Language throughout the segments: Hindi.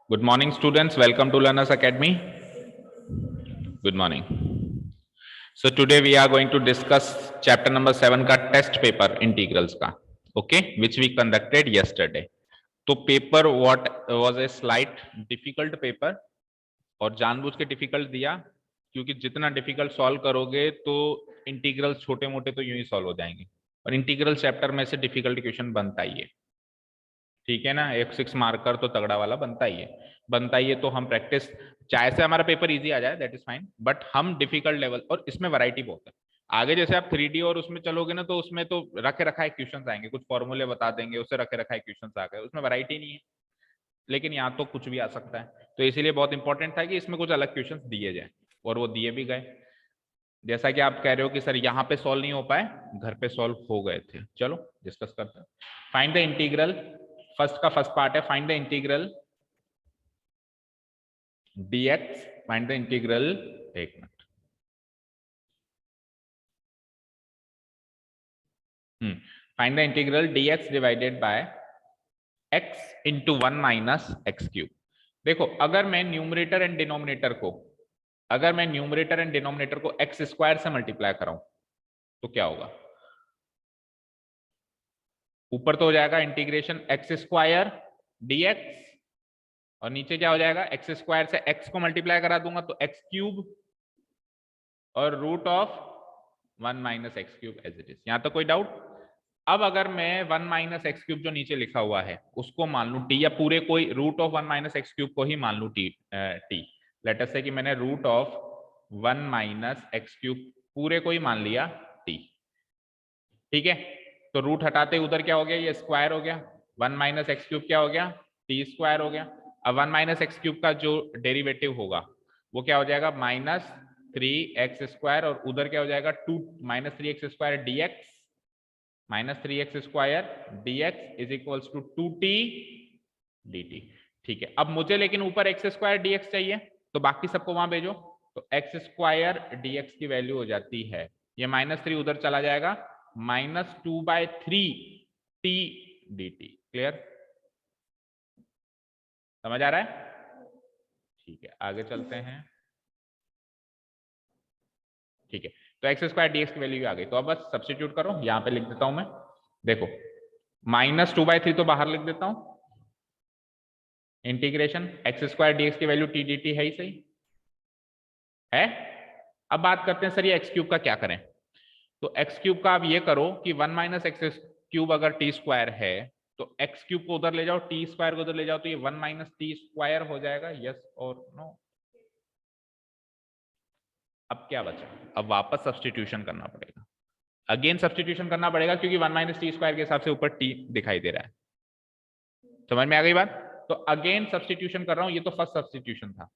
Good morning, students. Welcome to Learners Academy. Good morning. So today we are going to discuss chapter number 7 का test paper integrals का, okay, which we conducted yesterday. तो paper what was a slight difficult paper और जानबूझ के difficult दिया क्योंकि जितना difficult solve करोगे तो integrals छोटे मोटे तो यूं ही solve हो जाएंगे और integral chapter में से difficult question बनता ही है, ठीक है ना। एक 6 मार्कर तो तगड़ा वाला बनता ही है तो हम प्रैक्टिस चाहे से हमारा पेपर इजी आ जाए दैट इज फाइन, बट हम डिफिकल्ट लेवल और इसमें वैरायटी बहुत है। आगे जैसे आप 3D और उसमें चलोगे ना तो उसमें तो रखे रखाए क्वेश्चंस आएंगे, कुछ फॉर्मूले बता देंगे, उससे रखे रखाए क्वेश्चंस आ गए, उसमें वैरायटी नहीं है। लेकिन यहाँ तो कुछ भी आ सकता है, तो इसीलिए बहुत इंपॉर्टेंट था कि इसमें कुछ अलग क्वेश्चंस दिए जाए और वो दिए भी गए। जैसा कि आप कह रहे हो कि सर यहाँ पे सॉल्व नहीं हो पाए, घर पे सॉल्व हो गए थे। चलो डिस्कस करते हैं। फाइंड द इंटीग्रल, फर्स्ट का फर्स्ट पार्ट है find the integral dx, find the integral, एक minute, find the integral dx divided by x into 1 minus x cube. देखो अगर मैं न्यूमरेटर एंड डिनोमिनेटर को एक्स स्क्वायर से मल्टीप्लाई कराऊं तो क्या होगा? ऊपर तो हो जाएगा इंटीग्रेशन एक्स स्क्वायर dx और नीचे क्या हो जाएगा, एक्स स्क्वायर से एक्स को मल्टीप्लाई करा दूंगा तो एक्स क्यूब और root of 1 minus x cube as it is. यहां तक कोई डाउट? अब अगर मैं 1 माइनस एक्स क्यूब जो नीचे लिखा हुआ है उसको मान लू टी, या पूरे कोई root of 1 minus x cube को ही मान लू टी। लेट अस से कि मैंने root of 1 minus x cube पूरे को ही मान लिया टी, ठीक है। तो रूट हटाते उधर क्या हो गया, ये स्क्वायर हो गया, 1 माइनस एक्स क्यूब क्या हो गया, टी स्क्वायर हो गया। अब 1 माइनस एक्स क्यूब का जो डेरिवेटिव होगा वो क्या हो जाएगा, माइनस 3x स्क्वायर, और उधर क्या हो जाएगा, two minus 3x square dx, minus 3x square dx is equals to 2t dt, ठीक है। अब मुझे लेकिन ऊपर x स्क्वायर dx चाहिए तो बाकी सबको वहां भेजो, तो x स्क्वायर dx की वैल्यू हो जाती है, ये -3 उधर चला जाएगा, -2/3 t dt। क्लियर? समझ आ रहा है? ठीक है, आगे चलते हैं। ठीक है, तो एक्स स्क्वायर डीएक्स की वैल्यू आ गई, तो अब बस सब्स्टिट्यूट करो। यहां पे लिख देता हूं मैं, देखो -2/3 तो बाहर लिख देता हूं, इंटीग्रेशन एक्स स्क्वायर डीएक्स की वैल्यू टी डी टी है ही सही है। अब बात करते हैं सर ये एक्स क्यूब का क्या करें। तो एक्स क्यूब का आप ये करो कि 1 माइनस एक्स क्यूब अगर टी स्क्वायर है तो एक्स क्यूब को उधर ले जाओ, टी स्क्वायर को उधर ले जाओ, तो ये 1 माइनस टी स्क्वायर हो जाएगा, यस और नो। अब क्या बचा, अब वापस सब्स्टिट्यूशन करना पड़ेगा, अगेन सब्स्टिट्यूशन करना पड़ेगा क्योंकि 1 माइनस टी स्क्वायर के हिसाब से ऊपर टी दिखाई दे रहा है। समझ में आ गई बात? तो अगेन सब्स्टिट्यूशन कर रहा हूं, ये तो फर्स्ट सब्स्टिट्यूशन था,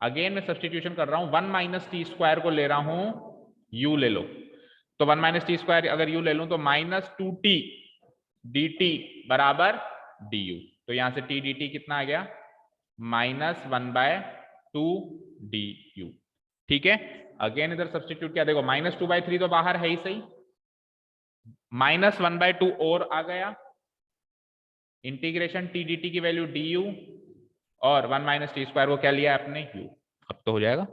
अगेन मैं सब्स्टिट्यूशन कर रहा हूं, 1 माइनस टी स्क्वायर को ले रहा हूं, यू ले लो, तो 1 माइनस टी स्क्वायर अगर यू ले लूं तो -2t dt बराबर du, तो यहां से t dt कितना आ गया, -1/2 du, ठीक है। अगेन इधर सब्स्टिट्यूट किया, देखो -2/3 तो बाहर है ही सही, -1/2 और आ गया, इंटीग्रेशन टी डी टी की वैल्यू du और 1 माइनस टी स्क्वायर को क्या लिया आपने, u। अब तो हो जाएगा,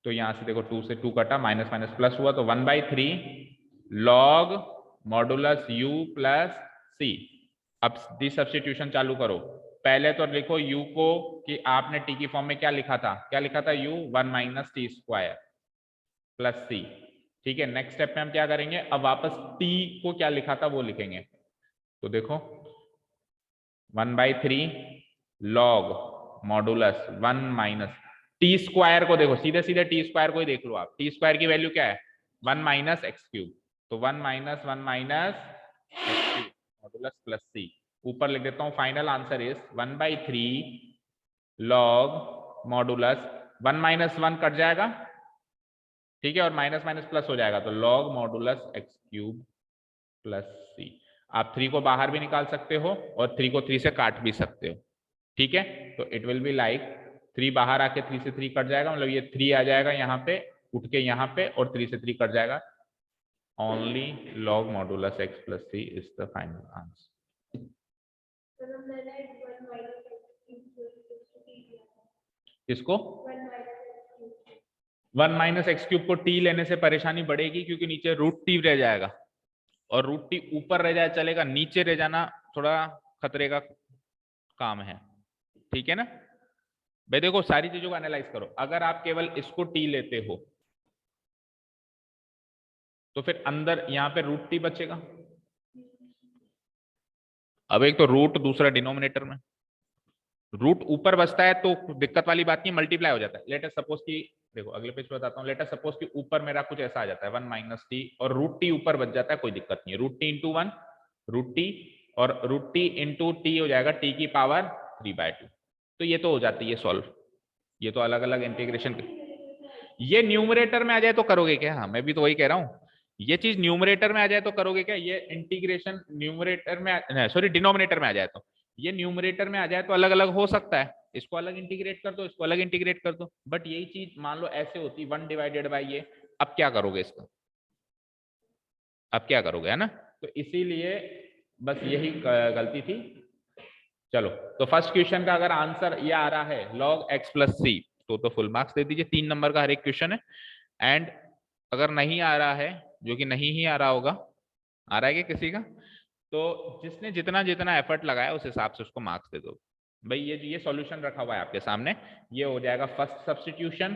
तो यहां से देखो 2 से 2 कटा, माइनस माइनस प्लस हुआ, तो 1/3 log modulus u plus c। अब डी सब्स्टिट्यूशन चालू करो, पहले तो लिखो u को कि आपने t की फॉर्म में क्या लिखा था, u 1 minus T square plus c, ठीक है। नेक्स्ट स्टेप में हम क्या करेंगे, अब वापस t को क्या लिखा था वो लिखेंगे, तो देखो 1/3 log modulus 1 minus T square को, देखो सीधे सीधे टी स्क्वायर को ही देख लो आप, टी स्क्वायर की वैल्यू क्या है, 1 माइनस एक्स क्यूब, तो 1 minus x cube modulus plus c. ऊपर लिख देता हूं final answer is 1/3 log modulus 1 minus 1 cut जाएगा, ठीक है, और माइनस माइनस प्लस हो जाएगा, तो log modulus x cube plus c. आप 3 को बाहर भी निकाल सकते हो और 3 को 3 से काट भी सकते हो, ठीक है। तो इट विल बी लाइक 3 बाहर आके 3 से 3 कट जाएगा, मतलब ये 3 आ जाएगा यहाँ पे उठ के यहाँ पे, और 3 से 3 कट जाएगा, only log modulus x plus c is the final answer. किसको? 1 माइनस एक्स क्यूब को टी लेने से परेशानी बढ़ेगी क्योंकि नीचे रूट टी रह जाएगा, और रूट टी ऊपर रह जाए चलेगा, नीचे रह जाना थोड़ा खतरे का काम है, ठीक है ना भाई। देखो सारी चीजों को एनालाइज करो, अगर आप केवल इसको टी लेते हो तो फिर अंदर यहां पे रूट टी बचेगा। अब एक तो रूट, दूसरा डिनोमिनेटर में रूट ऊपर बचता है तो दिक्कत वाली बात नहीं, मल्टीप्लाई हो जाता है। लेट अस सपोज कि देखो अगले पेज पे बताता हूँ, लेट अस सपोज कि ऊपर मेरा कुछ ऐसा आ जाता है 1 माइनस टी और रूट टी ऊपर बच जाता है, कोई दिक्कत नहीं है। Root t into 1 root t, और रूट टी इंटू टी हो जाएगा टी की पावर 3/2। तो ये तो हो जाती है सॉल्व, ये तो अलग अलग इंटीग्रेशन। ये न्यूमरेटर में आ जाए तो करोगे क्या? हाँ मैं भी तो वही कह रहा हूँ, ये चीज न्यूमरेटर में आ जाए तो करोगे क्या? ये इंटीग्रेशन न्यूमरेटर में, सॉरी डिनोमिनेटर में आ जाए तो, ये न्यूमरेटर में आ जाए तो अलग अलग हो सकता है, इसको अलग इंटीग्रेट कर दो, इसको अलग इंटीग्रेट कर दो। बट यही चीज मान लो ऐसे होती 1 डिवाइडेड बाई ये, अब क्या करोगे इसका? अब क्या करोगे, है ना? तो इसीलिए बस यही गलती थी। चलो तो फर्स्ट क्वेश्चन का अगर आंसर ये आ रहा है log x प्लस सी, तो फुल मार्क्स दे दीजिए, 3 नंबर का हर एक क्वेश्चन है। एंड अगर नहीं आ रहा है, जो कि नहीं ही आ रहा होगा, आ रहा है क्या किसी का? तो जिसने जितना जितना एफर्ट लगाया उस हिसाब से उसको मार्क्स दे दो भाई। ये सॉल्यूशन रखा हुआ है आपके सामने, ये हो जाएगा फर्स्ट सब्स्टिट्यूशन।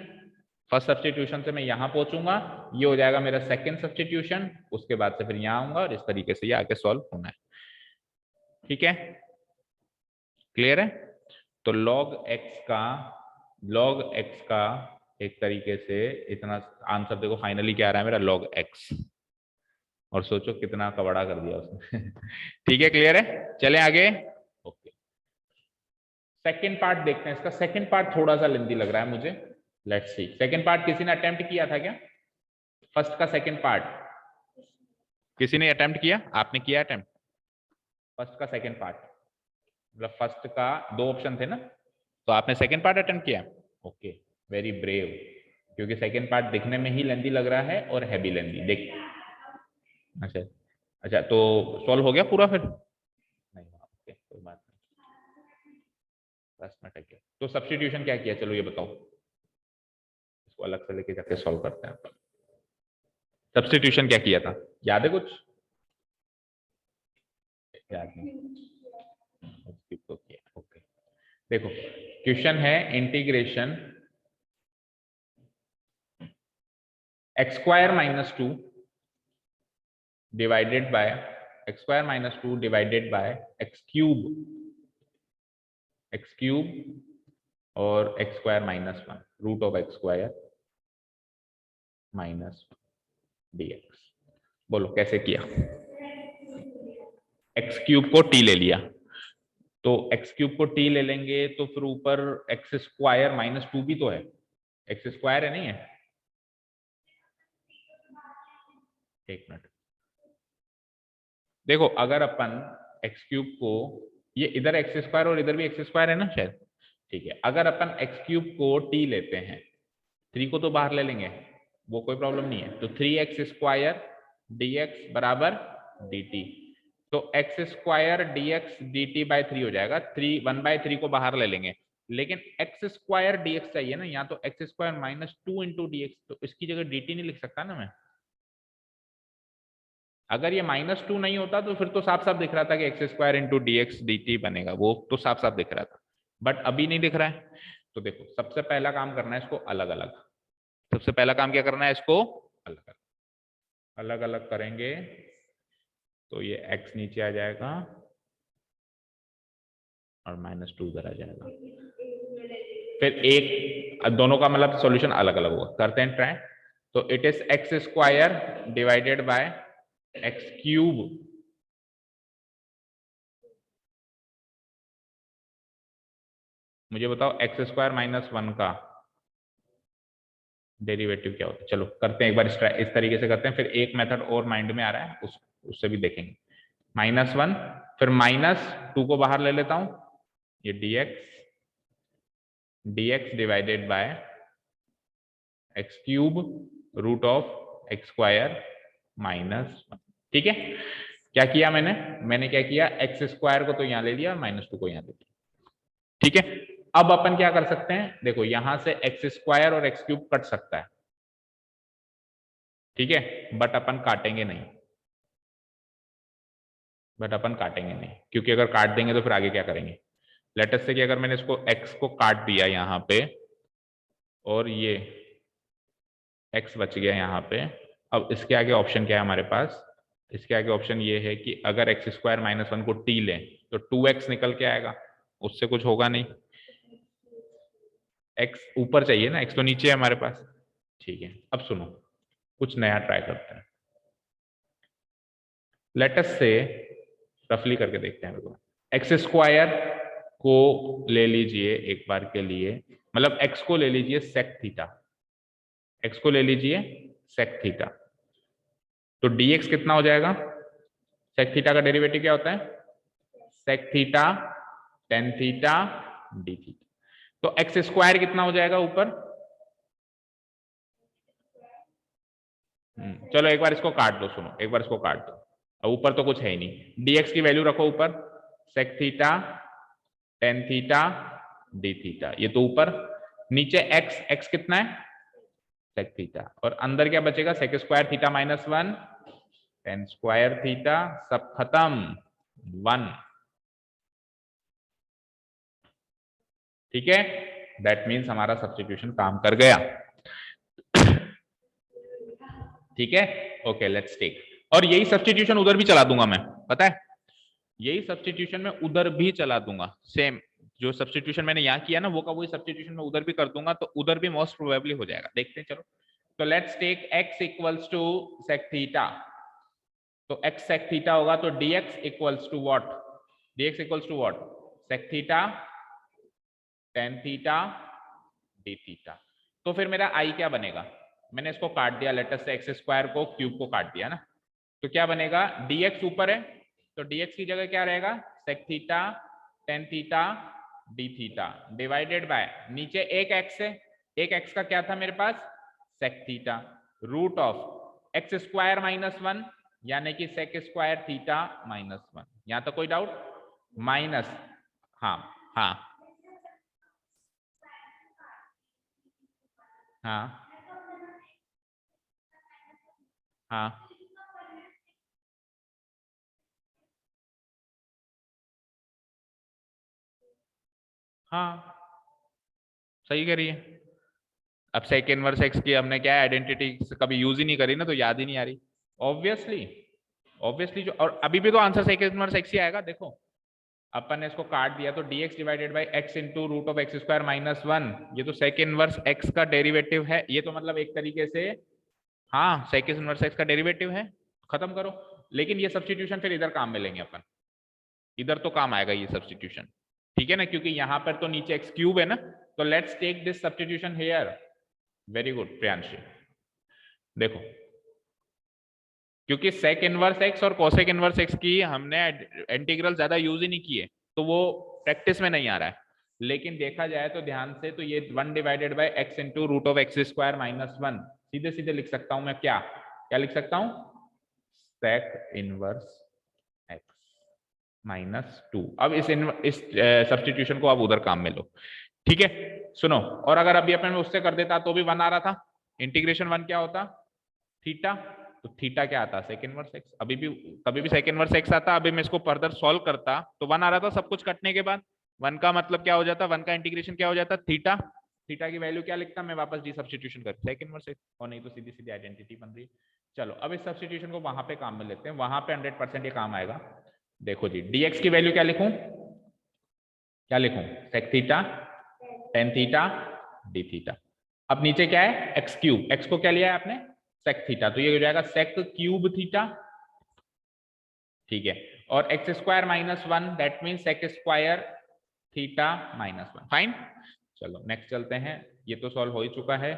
फर्स्ट सब्स्टिट्यूशन से मैं यहां पहुंचूंगा, ये हो जाएगा मेरा सेकंड सब्स्टिट्यूशन, उसके बाद से फिर यहां आऊंगा और इस तरीके से ये आगे सॉल्व होना है, ठीक है? क्लियर है? तो log x का एक तरीके से इतना आंसर देखो फाइनली क्या आ रहा है मेरा, log x, और सोचो कितना का बड़ा कर दिया उसने। ठीक है, क्लियर है? चले आगे। ओके, सेकंड पार्ट देखते हैं इसका। सेकंड पार्ट थोड़ा सा लेंथी लग रहा है मुझे, लेट्स सी। सेकंड पार्ट किसी ने अटेम्प्ट किया था क्या? फर्स्ट का सेकंड पार्ट किसी ने अटेम्प्ट किया? आपने किया अटेम्प्ट फर्स्ट का सेकंड पार्ट? मतलब फर्स्ट का 2 ऑप्शन थे ना, तो आपने सेकंड पार्ट अटेम्प्ट किया? ओके, वेरी ब्रेव, क्योंकि सेकंड पार्ट दिखने में ही लेंथी लग रहा है और है भी लेंथी। देख, अच्छा अच्छा, तो सॉल्व हो गया पूरा फिर? नहीं, ओके कोई बात नहीं, बस में टक गया। तो सब्स्टिट्यूशन क्या किया, चलो ये बताओ, इसको अलग से लेके जाके सॉल्व करते हैं। सब्स्टिट्यूशन क्या किया था, याद है कुछ? याद नहीं, ओके। देखो क्वेश्चन है integration x square minus 2 divided by x square minus 2 divided by x cube और x square minus 1 root of x square minus dx। बोलो कैसे किया? एक्स क्यूब को टी ले लिया, तो एक्स क्यूब को टी ले लेंगे तो फिर ऊपर एक्स स्क्वायर माइनस 2 भी तो है, एक्स स्क्वायर है नहीं है? एक मिनट, देखो अगर अपन एक्स क्यूब को, ये इधर एक्स स्क्वायर और इधर भी एक्स स्क्वायर है ना शायद, ठीक है। अगर अपन एक्स क्यूब को टी लेते हैं, 3 को तो बाहर ले लेंगे, वो कोई प्रॉब्लम नहीं है, तो 3x स्क्वायर dx बराबर dt। तो x square dx dt by 3 हो जाएगा, 1/3 को बाहर ले लेंगे, लेकिन एक्स स्क्वायर dx चाहिए ना, यहाँ तो x square minus 2 into dx, तो इसकी जगह dt नहीं लिख सकता ना मैं? अगर ये -2 नहीं होता तो फिर तो साफ साफ दिख रहा था कि x square into d x D T बनेगा, वो तो साफ साफ दिख रहा था, बट अभी नहीं दिख रहा है। तो देखो सबसे पहला काम करना है इसको अलग अलग, सबसे पहला काम क्या करना है, इसको अलग अलग अलग करेंगे, तो ये x नीचे आ जाएगा और -2 उधर आ जाएगा, फिर एक दोनों का मतलब सॉल्यूशन अलग अलग होगा, करते हैं ट्राई। तो it is x square divided by x cube, मुझे बताओ एक्स स्क्वायर माइनस 1 का डेरिवेटिव क्या होता है? चलो करते हैं एक बार इस तरीके से करते हैं, फिर एक मेथड और माइंड में आ रहा है, उससे भी देखेंगे। -1 फिर -2 को बाहर ले लेता हूं, ये dx divided by x cube root of x square -1। ठीक है, क्या किया मैंने क्या किया, एक्स स्क्वायर को तो यहां ले लिया, -2 को यहां ले लिया, ठीक है। अब अपन क्या कर सकते हैं, देखो यहां से एक्स स्क्वायर और एक्स क्यूब कट सकता है, ठीक है, बट अपन काटेंगे नहीं, क्योंकि अगर काट देंगे तो फिर आगे क्या करेंगे। लेट अस से कि अगर मैंने इसको x को काट दिया यहाँ पे और ये x बच गया यहाँ पे, अब इसके आगे ऑप्शन क्या है हमारे पास, इसके आगे ऑप्शन ये है कि अगर एक्स स्क्वायर माइनस वन को t लें तो 2x निकल के आएगा, उससे कुछ होगा नहीं, x ऊपर चाहिए ना, x तो नीचे है हमारे पास। ठीक है, अब सुनो कुछ नया ट्राई करते हैं। लेट अस से रफली करके देखते हैं, एक्स स्क्वायर को ले लीजिए एक बार के लिए, मतलब x को ले लीजिए सेक थीटा, x को ले लीजिए सेक थीटा, तो dx कितना हो जाएगा, सेक थीटा का डेरिवेटिव क्या होता है, sec theta tan theta d theta, तो एक्स स्क्वायर कितना हो जाएगा ऊपर, चलो एक बार इसको काट दो, सुनो एक बार इसको काट दो, ऊपर तो कुछ है ही नहीं, dx की वैल्यू रखो ऊपर, sec theta tan theta d theta, ये तो ऊपर, नीचे x कितना है सेक थीटा, और अंदर क्या बचेगा, sec square theta minus one tan square theta, सब खत्म, वन, ठीक है, दैट मीन्स हमारा सब्स्टिट्यूशन काम कर गया, ठीक है, ओके लेट्स टेक, और यही सब्स्टिट्यूशन उधर भी चला दूंगा मैं, पता है, यही सब्स्टिट्यूशन मैं उधर भी चला दूंगा, सेम जो सब्स्टिट्यूशन मैंने यहाँ किया ना वो का वही सब्स्टिट्यूशन मैं उधर भी कर दूंगा, तो उधर भी मोस्ट प्रोबेबली हो जाएगा, देखते हैं चलो। तो let's take x equals to sec theta, तो x सेक थीटा होगा तो dx equals to what, dx equals to what, sec theta tan theta d theta, तो फिर मेरा i क्या बनेगा, मैंने इसको काट दिया, लेटस से एक्स स्क्वायर को क्यूब को काट दिया ना, तो क्या बनेगा, dx ऊपर है तो dx की जगह क्या रहेगा, sec theta tan theta d theta divided by, नीचे एक x है, एक x का क्या था मेरे पास, sec theta, root of x square minus one, यानी कि sec square theta minus one, यहां तक कोई डाउट, माइनस, हाँ हाँ हाँ हाँ हाँ, सही कह रही है, अब सेक इनवर्स एक्स की हमने क्या आइडेंटिटी कभी यूज ही नहीं करी ना, तो याद ही नहीं आ रही, ऑब्वियसली, ऑब्वियसली जो, और अभी भी तो आंसर सेक इनवर्स एक्स ही आएगा, देखो अपन ने इसको काट दिया तो dx divided by x into root of x square minus one, ये तो सेक इनवर्स x का डेरिवेटिव है, ये तो मतलब एक तरीके से, हाँ सेक इनवर्स x का डेरिवेटिव है, खत्म करो, लेकिन ये सब्स्टिट्यूशन फिर इधर काम में लेंगे अपन, इधर तो काम आएगा ये सब्स्टिट्यूशन, ठीक है ना, क्योंकि यहाँ पर तो नीचे एक्स क्यूब है ना, तो let's take this substitution here, very good Priyanshi, देखो क्योंकि सेक इनवर्स एक्स और कोसेक इनवर्स एक्स की हमने इंटीग्रल ज्यादा यूज ही नहीं किए, तो वो प्रैक्टिस में नहीं आ रहा है, लेकिन देखा जाए तो ध्यान से, तो ये one divided by x into root of x square minus one, सीधे सीधे लिख सकता हूं मैं, क्या क्या लिख सकता हूं, sec inverse x minus two, अब इस सब्स्टिट्यूशन को आप उधर काम में लो, ठीक है, सुनो, और अगर अभी अपन उससे कर देता तो भी वन आ रहा था, इंटीग्रेशन वन क्या होता, थीटा, तो थीटा क्या आता, सेक इनवर्स एक्स, अभी भी कभी भी सेक इनवर्स एक्स आता, अभी मैं इसको फर्दर सॉल्व करता तो वन आ रहा था सब कुछ कटने के बाद, वन का मतलब क्या हो जाता, वन का इंटीग्रेशन क्या हो जाता, थीटा, थीटा की वैल्यू क्या लिखता, मैं वापस डी सब्स्टिट्यूशन कर सेक इनवर्स एक्स, और नहीं तो सीधी सीधी आइडेंटिटी बन रही है। चलो अब इस सब्स्टिट्यूशन को वहां पे काम में लेते हैं, वहां पे 100% ये काम आएगा, देखो जी dx की वैल्यू क्या लिखूं, क्या लिखूं, sec theta tan theta d theta, अब नीचे क्या है एक्स क्यूब, एक्स को क्या लिया है आपने, सेक थीटा, तो ये हो जाएगा सेक क्यूब थीटा, ठीक है, और x square minus one that mean sec square theta minus one, fine, चलो नेक्स्ट चलते हैं, ये तो सॉल्व हो ही चुका है,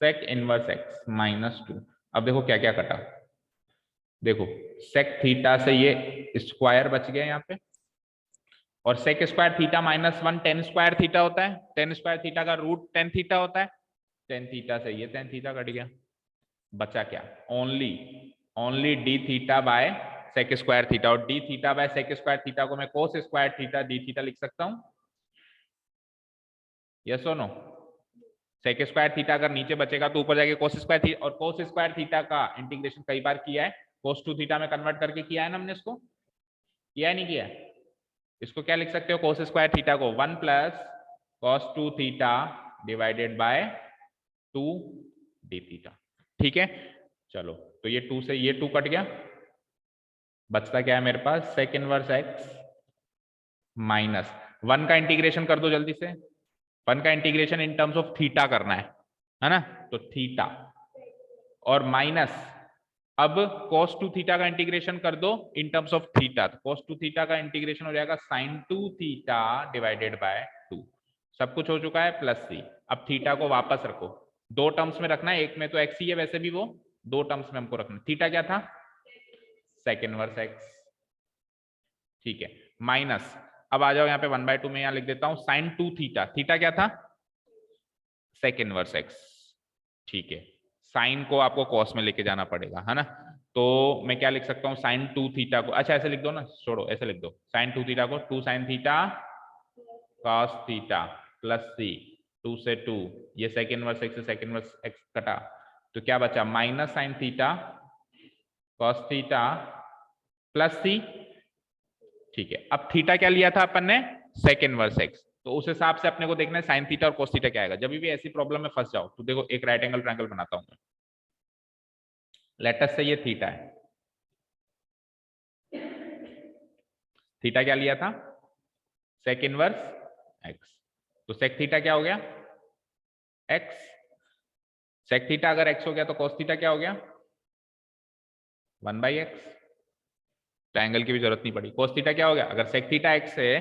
sec inverse x minus two, अब देखो क्या क्या कटा, देखो सेक थीटा से ये स्क्वायर बच गया यहाँ पे, और sec square theta minus one tan square theta होता है, टेन स्क्वायर थीटा का रूट टेन थीटा होता है, टेन थीटा से ये टेन थीटा कट गया, बचा क्या, only only d theta by sec square theta, और d theta by sec square theta को मैं cos square theta d theta लिख सकता हूं, यस और नो। सेक स्क्वायर थीटा अगर नीचे बचेगा तो ऊपर जाके कोस स्क्वायर थीटा, और कोस स्क्वायर थीटा का इंटीग्रेशन कई बार किया है, कोस टू थीटा में कन्वर्ट करके किया है ना हमने, इसको किया है नहीं किया है? इसको क्या लिख सकते हो, कोस स्क्वायर थीटा को 1 plus cos two theta divided by 2 D theta, ठीक है। चलो तो ये 2 से ये 2 कट गया, बचता क्या है मेरे पास, सेक इनवर्स एक्स माइनस 1 का इंटीग्रेशन कर दो जल्दी से, 1 का integration in terms of theta करना है ना, तो थीटा और माइनस, अब cos टू थीटा का इंटीग्रेशन कर दो इन टर्म्स ऑफ थीटा, तो cos टू थीटा का इंटीग्रेशन हो जाएगा sin two theta divided by 2, सब कुछ हो चुका है, प्लस सी। अब थीटा को वापस रखो, 2 टर्म्स में रखना है, एक में तो एक्स ही है वैसे भी, वो 2 टर्म्स में हमको रखना। थीटा क्या था, सेक इनवर्स एक्स, ठीक है, माइनस, अब आ जाओ यहाँ पे 1/2 में यहाँ लिख देता हूँ sin टू थीटा, थीटा क्या था, सेक इनवर्स एक्स, ठीक है, साइन को आपको कॉस में लेके जाना पड़ेगा, है ना, तो मैं क्या लिख सकता हूँ, साइन टू थीटा को, अच्छा ऐसे लिख दो ना, छोड़ो ऐसे लिख दो, साइन टू थीटा को 2 sin theta cos theta plus c, 2 से 2, ये सेक इनवर्स एक्स से सेक इनवर्स एक्स कटा, तो क्या बचा, minus sine theta cos theta plus c, ठीक है। अब थीटा क्या लिया था अपन ने, सेक इनवर्स एक्स, तो उस हिसाब से अपने को देखना है साइन थीटा और कोस थीटा क्या आएगा। जब भी ऐसी प्रॉब्लम में फंस जाओ तो देखो, एक राइट एंगल ट्रायंगल बनाता हूं मैं, लेटस से ये थीटा है, थीटा क्या लिया था, सेक इनवर्स एक्स, तो सेक थीटा क्या हो गया, एक्स, सेक थीटा अगर एक्स हो गया तो कोस थीटा क्या हो गया, 1/x, ट्रायंगल की भी जरूरत नहीं पड़ी। कोस थीटा क्या हो गया, अगर सेक थीटा एक्स है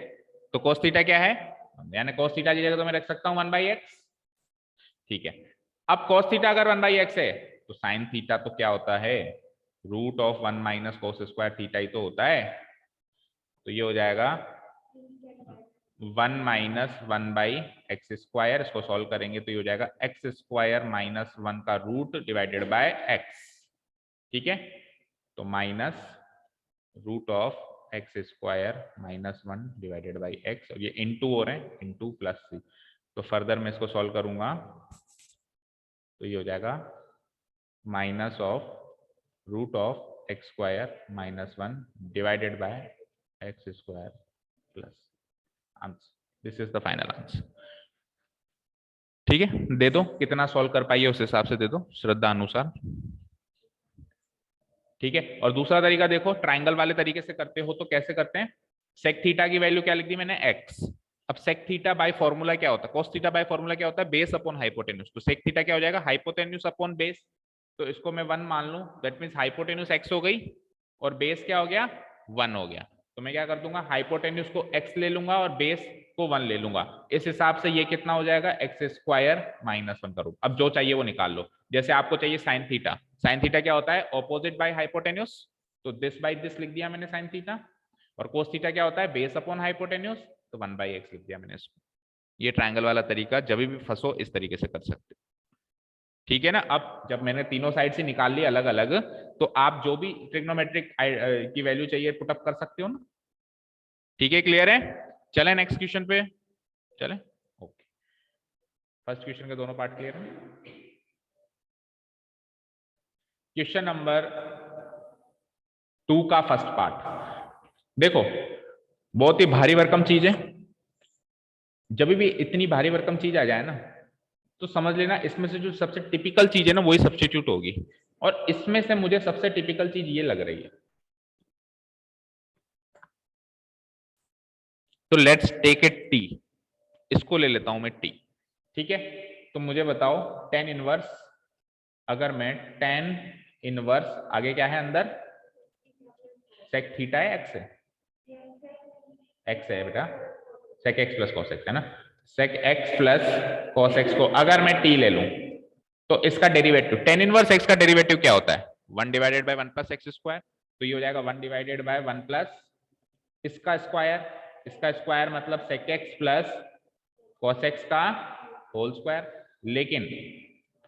तो कोस थीटा क्या है, यानी कोस थीटा की जगह तो मैं रख सकता हूं 1/x, ठीक है। अब कोस थीटा अगर 1/x है तो साइन थीटा तो क्या होता है, root of 1 minus cos square theta ही तो होता है, तो ये हो जाएगा 1 माइनस 1/x स्क्वायर, इसको सॉल्व करेंगे तो ये हो जाएगा x स्क्वायर माइनस 1 का रूट डिवाइडेड बाय x, ठीक है, तो minus root of x square minus 1 divided by x, और ये इनटू हो रहे हैं, इनटू प्लस सी, तो फर्दर मैं इसको सॉल्व करूंगा तो ये हो जाएगा minus of root of x square minus 1 divided by x square plus answer, this is the final answer, ठीक है। दे दो, कितना सॉल्व कर पाइए उस हिसाब से दे दो श्रद्धा अनुसार, ठीक है। और दूसरा तरीका देखो, ट्राइंगल वाले तरीके से करते हो तो कैसे करते हैं, सेक थीटा की वैल्यू क्या लिख दी मैंने, x, अब सेक थीटा बाय फॉर्मूला क्या होता है, कोस थीटा बाय फॉर्मूला क्या होता है, बेस अपॉन हाइपोटेन्यूज, तो सेक थीटा क्या हो जाएगा, हाइपोटेन्यूज अपॉन बेस, तो इसको मैं 1 मान लूं, दैट मींस हाइपोटेन्यूज x हो गई और बेस क्या हो गया, 1 हो गया, तो मैं क्या कर दूंगा, हाइपोटेन्यूज को x ले लूंगा और बेस को 1 ले लूंगा, इस हिसाब से ये कितना हो जाएगा, एक्स स्क्वायर माइनस 1 का रूट, अब जो चाहिए वो निकाल लो, जैसे आपको चाहिए साइन थीटा, साइन थीटा क्या होता है, ऑपोजिट बाय हाइपोटेन्यूज, तो दिस बाय दिस लिख दिया मैंने साइन थीटा, और कोस थीटा क्या होता है, बेस अपॉन हाइपोटेन्यूज, तो 1/x लिख दिया मैंने इसको। ये ट्रायंगल वाला तरीका, जब भी फंसो इस तरीके से कर सकते, ठीक है ना। अब जब मैंने तीनों साइड से निकाल ली अलग अलग, तो आप जो भी ट्रिग्नोमेट्रिक की वैल्यू चाहिए पुटअप कर सकते हो ना, ठीक है, क्लियर है। चले नेक्स्ट क्वेश्चन पे चले, ओके, फर्स्ट क्वेश्चन के दोनों पार्ट क्लियर है। क्वेश्चन नंबर 2 का फर्स्ट पार्ट देखो, बहुत ही भारी भरकम चीज है, जब भी इतनी भारी भरकम चीज आ जाए ना तो समझ लेना इसमें से जो सबसे टिपिकल चीज है ना वही सब्स्टिट्यूट होगी, और इसमें से मुझे सबसे टिपिकल चीज ये लग रही है, तो लेट्स टेक इट टी, इसको ले लेता हूं मैं टी, ठीक है। तो मुझे बताओ tan इनवर्स, अगर मैं tan इनवर्स, आगे क्या है अंदर, सेक थीटा है, एक्स है, एक्स है बेटा, sec x plus cos x है ना, sec x plus cos x को अगर मैं टी ले लूं तो इसका डेरिवेटिव, tan इनवर्स एक्स का डेरिवेटिव क्या होता है, 1 divided by 1 plus x square, तो ये हो जाएगा 1 डिवाइडेड बाय 1 प्लस इसका स्क्वायर, इसका स्क्वायर मतलब sec x plus cos x का होल स्क्वायर, लेकिन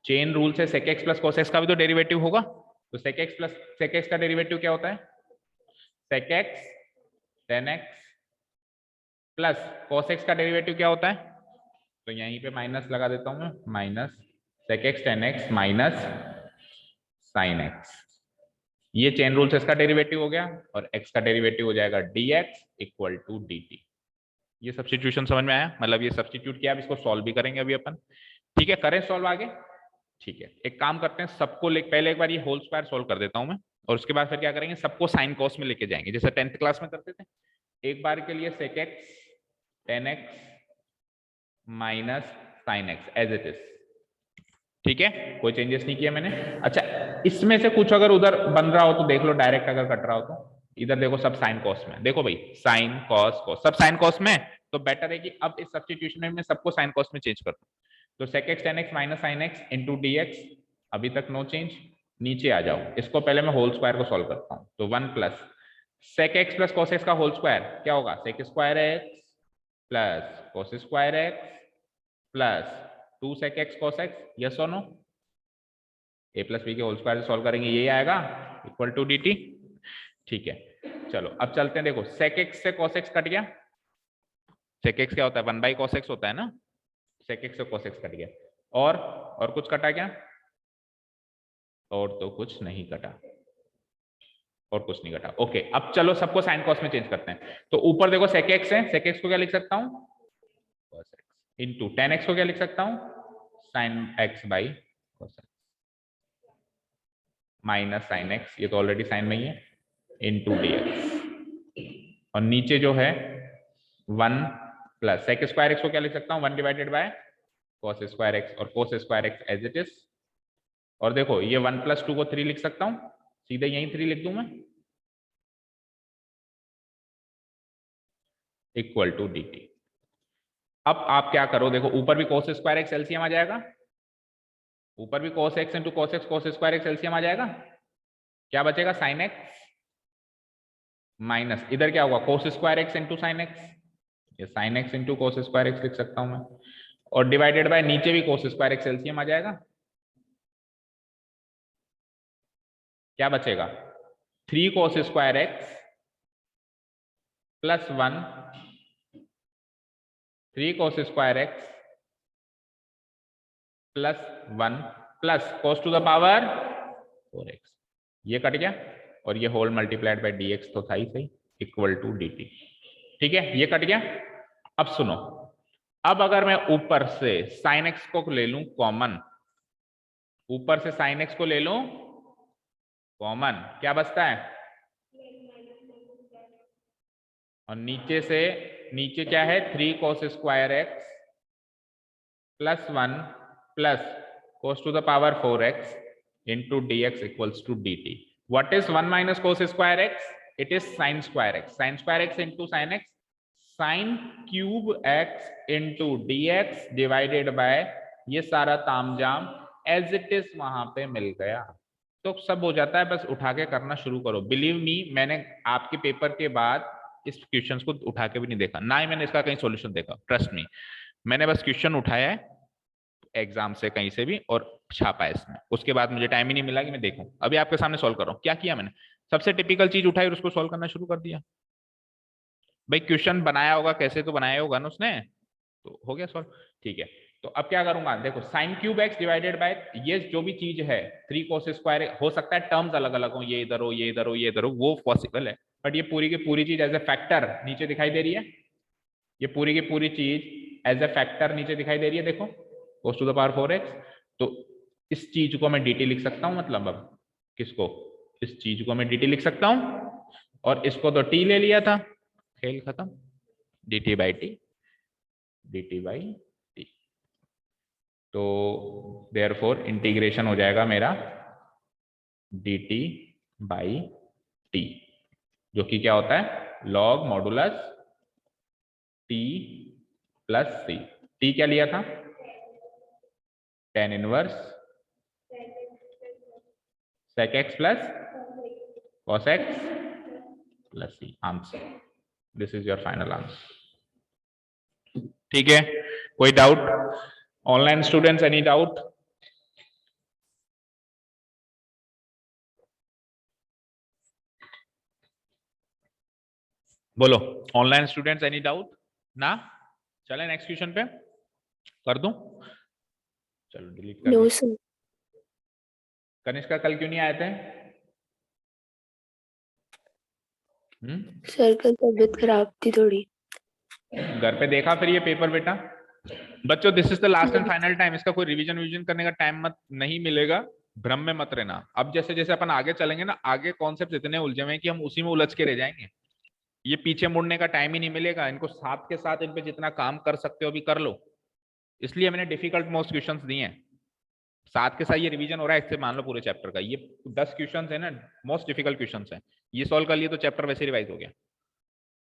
चेन रूल से sec x plus cos x का भी तो डेरिवेटिव होगा, तो sec x plus sec x का डेरिवेटिव क्या होता है, sec x tan x plus cos x का डेरिवेटिव क्या होता है, तो यहीं पे माइनस लगा देता हूं मैं, minus sec x tan x minus sin x। ये चेन रूल से इसका डेरिवेटिव हो गया और x का डेरिवेटिव हो जाएगा dx इक्वल टू dt। ये सब्स्टिट्यूशन समझ में आया, मतलब ये सब्स्टिट्यूट किया, अब इसको सॉल्व भी करेंगे अभी अपन। ठीक है, करें सॉल्व आगे। ठीक है, एक काम करते हैं, सबको पहले एक बार ये होल स्क्वायर सॉल्व कर देता हूं मैं, और उसके बाद फिर क्या करेंगे, सबको साइन कॉस में लेके जाएंगे जैसे 10th क्लास में करते थे। एक बार के लिए sec x tan x minus sin x as it is. ठीक है, कोई चेंजेस नहीं किया मैंने। अच्छा, इसमें से कुछ अगर उधर बन रहा हो तो देख लो, डायरेक्ट अगर कट रहा हो तो इधर देखो सब साइन कॉस में, देखो भाई साइन कॉस कॉस सब साइन कॉस में, तो बेटर है कि अब इस सब्स्टिट्यूशन में मैं सबको साइन कॉस में चेंज कर दूं। तो sec x tan x minus sin x into dx, अभी तक नो चेंज। नीचे आ जाओ, इसको पहले मैं होल स्क्वायर को सॉल्व करता हूं, तो 1 plus sec x plus cos x का होल स्क्वायर क्या होगा, sec square x plus cos square x plus 2 sec x cos x, yes और नो। ए प्लस बी के होल स्क्वायर से सॉल्व करेंगे, यही आएगा इक्वल टू dt। ठीक है, चलो अब चलते हैं, देखो sec x से cos x कट गया, sec x क्या होता है 1 बाई cos x होता है ना, sec x से cos x कट गया, और कुछ कटा क्या, और तो कुछ नहीं कटा, और कुछ नहीं कटा। ओके, अब चलो सबको साइन कॉस में चेंज करते हैं। तो ऊपर देखो sec x है, sec x को क्या लिख सकता हूं, cos x, into tan x को क्या लिख सकता हूं, sin x by cos x, minus sin x, ये तो ऑलरेडी साइन में ही है, इंटू dx, और नीचे जो है 1 प्लस sec स्क्वायर x को क्या लिख सकता हूं, 1 divided by cos square x, और cos square x as it is. और देखो ये 1 प्लस 2 को 3 लिख सकता हूं, सीधे यहीं 3 लिख दूं मैं, इक्वल टू dt। अब आप क्या करो, देखो ऊपर भी cos स्क्वायर x एलसीएम आ जाएगा, ऊपर भी cos x into cos x cos square x LCM आ जाएगा, क्या बचेगा sin x माइनस इधर क्या होगा cos square x into sine x, ये sin x into cos square x लिख सकता हूं मैं, और डिवाइडेड बाय नीचे भी cos स्क्वायर x एलसीएम आ जाएगा, क्या बचेगा 3 cos square x plus 1 3 cos square x plus 1 plus cos to the power 4x, ये कट गया, और ये होल मल्टीप्लाइड बाय dx तो था ही सही, इक्वल टू dt। ठीक है, ये कट गया। अब सुनो, अब अगर मैं ऊपर से sin x को ले लूं कॉमन, ऊपर से sin x को ले लूं कॉमन, क्या बचता है, और नीचे क्या है 3 cos square x plus 1 plus cos to the power 4x into dx equals to dt। What is 1 minus cos square x, it is sin square x, sin square x इंटू sin x, sin cube x into dx divided by ये सारा तामझाम एज इट इज वहां पे मिल गया, तो सब हो जाता है, बस उठा के करना शुरू करो। बिलीव मी, मैंने आपके पेपर के बाद इस क्वेश्चंस को उठा के भी नहीं देखा, ना ही मैंने इसका कहीं सॉल्यूशन देखा, ट्रस्ट मी, मैंने बस क्वेश्चन उठाया है एग्जाम से कहीं से भी और छापा है इसमें, उसके बाद मुझे टाइम ही नहीं मिला कि मैं देखूं। अभी आपके सामने सॉल्व कर रहा हूं, क्या किया मैंने, सबसे टिपिकल चीज उठाई और उसको सॉल्व करना शुरू कर दिया। भाई क्वेश्चन बनाया होगा, कैसे तो बनाया होगा ना उसने, तो हो गया सॉल्व। ठीक है, तो अब क्या करूंगा, देखो sine cube x divided by ये जो भी चीज है 3 cos स्क्वायर, हो सकता है टर्म्स अलग अलग हो, ये इधर हो ये इधर हो ये इधर हो, वो पॉसिबल है, बट ये पूरी की पूरी चीज एज ए फैक्टर नीचे दिखाई दे रही है, ये पूरी की पूरी चीज एज ए फैक्टर नीचे दिखाई दे रही है, देखो cos to the power 4x। तो इस चीज को मैं dt लिख सकता हूं, मतलब अब किसको, इस चीज को मैं dt लिख सकता हूं, और इसको तो t ले लिया था, खेल खत्म, dt बाई t। तो देयरफॉर इंटीग्रेशन हो जाएगा मेरा dt बाई t, जो कि क्या होता है log modulus t plus c। t क्या लिया था, tan inverse sec x plus cos x plus c, answer, this is your final answer. ठीक है, कोई doubt, online students any doubt? बोलो ऑनलाइन स्टूडेंट्स, एनी डाउट ना? चले नेक्स्ट क्वेश्चन पे कर दूं? चलो डिलीट कर नो दी। सर। कनिष्का कल क्यों नहीं आए थे? सर का तबीयत खराब थी थोड़ी। घर पे देखा फिर ये पेपर बेटा? बच्चों this is the last and final time, इसका कोई रिवीजन विजन करने का टाइम मत नहीं मिलेगा, भ्रम में मत रहना। अब जैसे जैसे अपन आगे चलेंगे ना, आगे कॉन्सेप्ट इतने उलझे हुए हैं कि हम उसी में उलझ के रह जाएंगे। ये पीछे मुड़ने का टाइम ही नहीं मिलेगा। इनको साथ के साथ इन पे जितना काम कर सकते हो भी कर लो, इसलिए मैंने डिफिकल्ट मोस्ट क्वेश्चंस दिए हैं। साथ के साथ ये रिवीजन हो रहा है, इससे मान लो पूरे चैप्टर का ये 10 क्वेश्चंस है ना, मोस्ट डिफिकल्ट क्वेश्चंस है। ये सॉल्व कर लिए तो चैप्टर वैसे रिवाइज हो गया।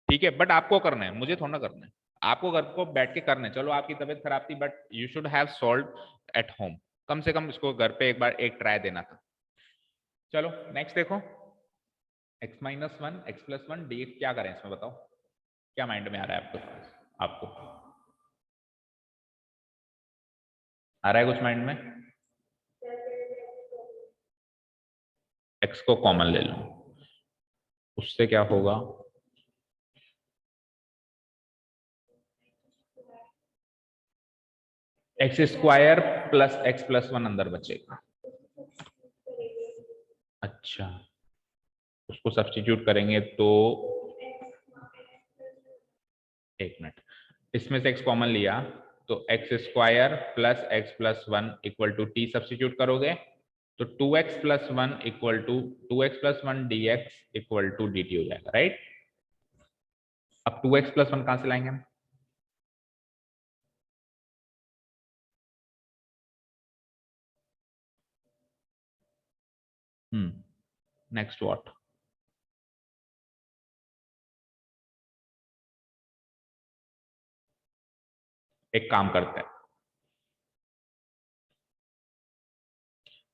ठीक है, बट आपको करना है, मुझे थोड़ा ना करना है। आपको घर को बैठ के करना है। चलो आपकी तबीयत खराब थी, but you should have solve at home. कम से कम इसको घर पे एक बार एक ट्राई देना था। चलो नेक्स्ट देखो, x minus one x plus one D क्या करें इसमें बताओ, क्या माइंड में आ रहा है आपके पास? आपको आ रहा है कुछ माइंड में? x को कॉमन ले लो, उससे क्या होगा? X square plus x plus one अंदर बचेगा। अच्छा, उसको सब्स्टिट्यूट करेंगे तो एक मिनट, इसमें से x कॉमन लिया तो x square plus x plus one equal to t substitute करोगे तो 2x plus one equal to 2x plus one d x equal to d t हो जाएगा, राइट? अब 2x प्लस वन कहां से लाएंगे हम? Next what? एक काम करते हैं,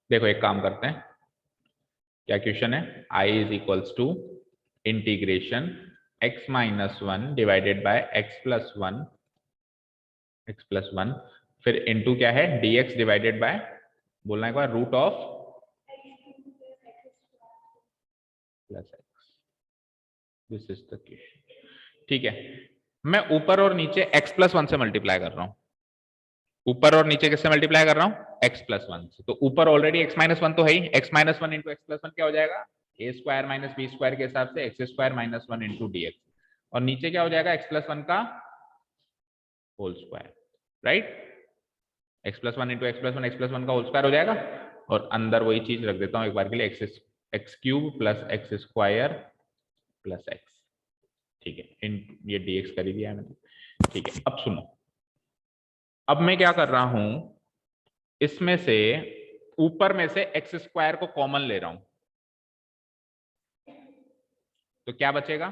देखो एक काम करते हैं, क्या क्वेश्चन है? I is equals to integration x minus one divided by x plus one, फिर इनटू क्या है dx डिवाइडेड बाय, बोलना एक बार, root of plus x. This is the question. ठीक है, मैं ऊपर और नीचे x प्लस वन से मल्टीप्लाई कर रहा हूं। ऊपर और नीचे किससे मल्टीप्लाई कर रहा हूं? x प्लस वन से। तो ऊपर ऑलरेडी x माइनस वन तो है ही, x minus one into x plus one क्या हो जाएगा? A square minus b square के हिसाब से x square minus one into d x, और नीचे क्या हो जाएगा? एक्स प्लस वन का whole square, right? X plus one into x plus one का होल स्क्वायर हो जाएगा, और अंदर वही चीज रख देता हूं एक बार के लिए, x cube plus x square plus x. ठीक है, इन ये dx कर ही दिया है मैंने। ठीक है, अब सुनो, अब मैं क्या कर रहा हूं, इसमें से ऊपर में से एक्स स्क्वायर को कॉमन ले रहा हूं, तो क्या बचेगा?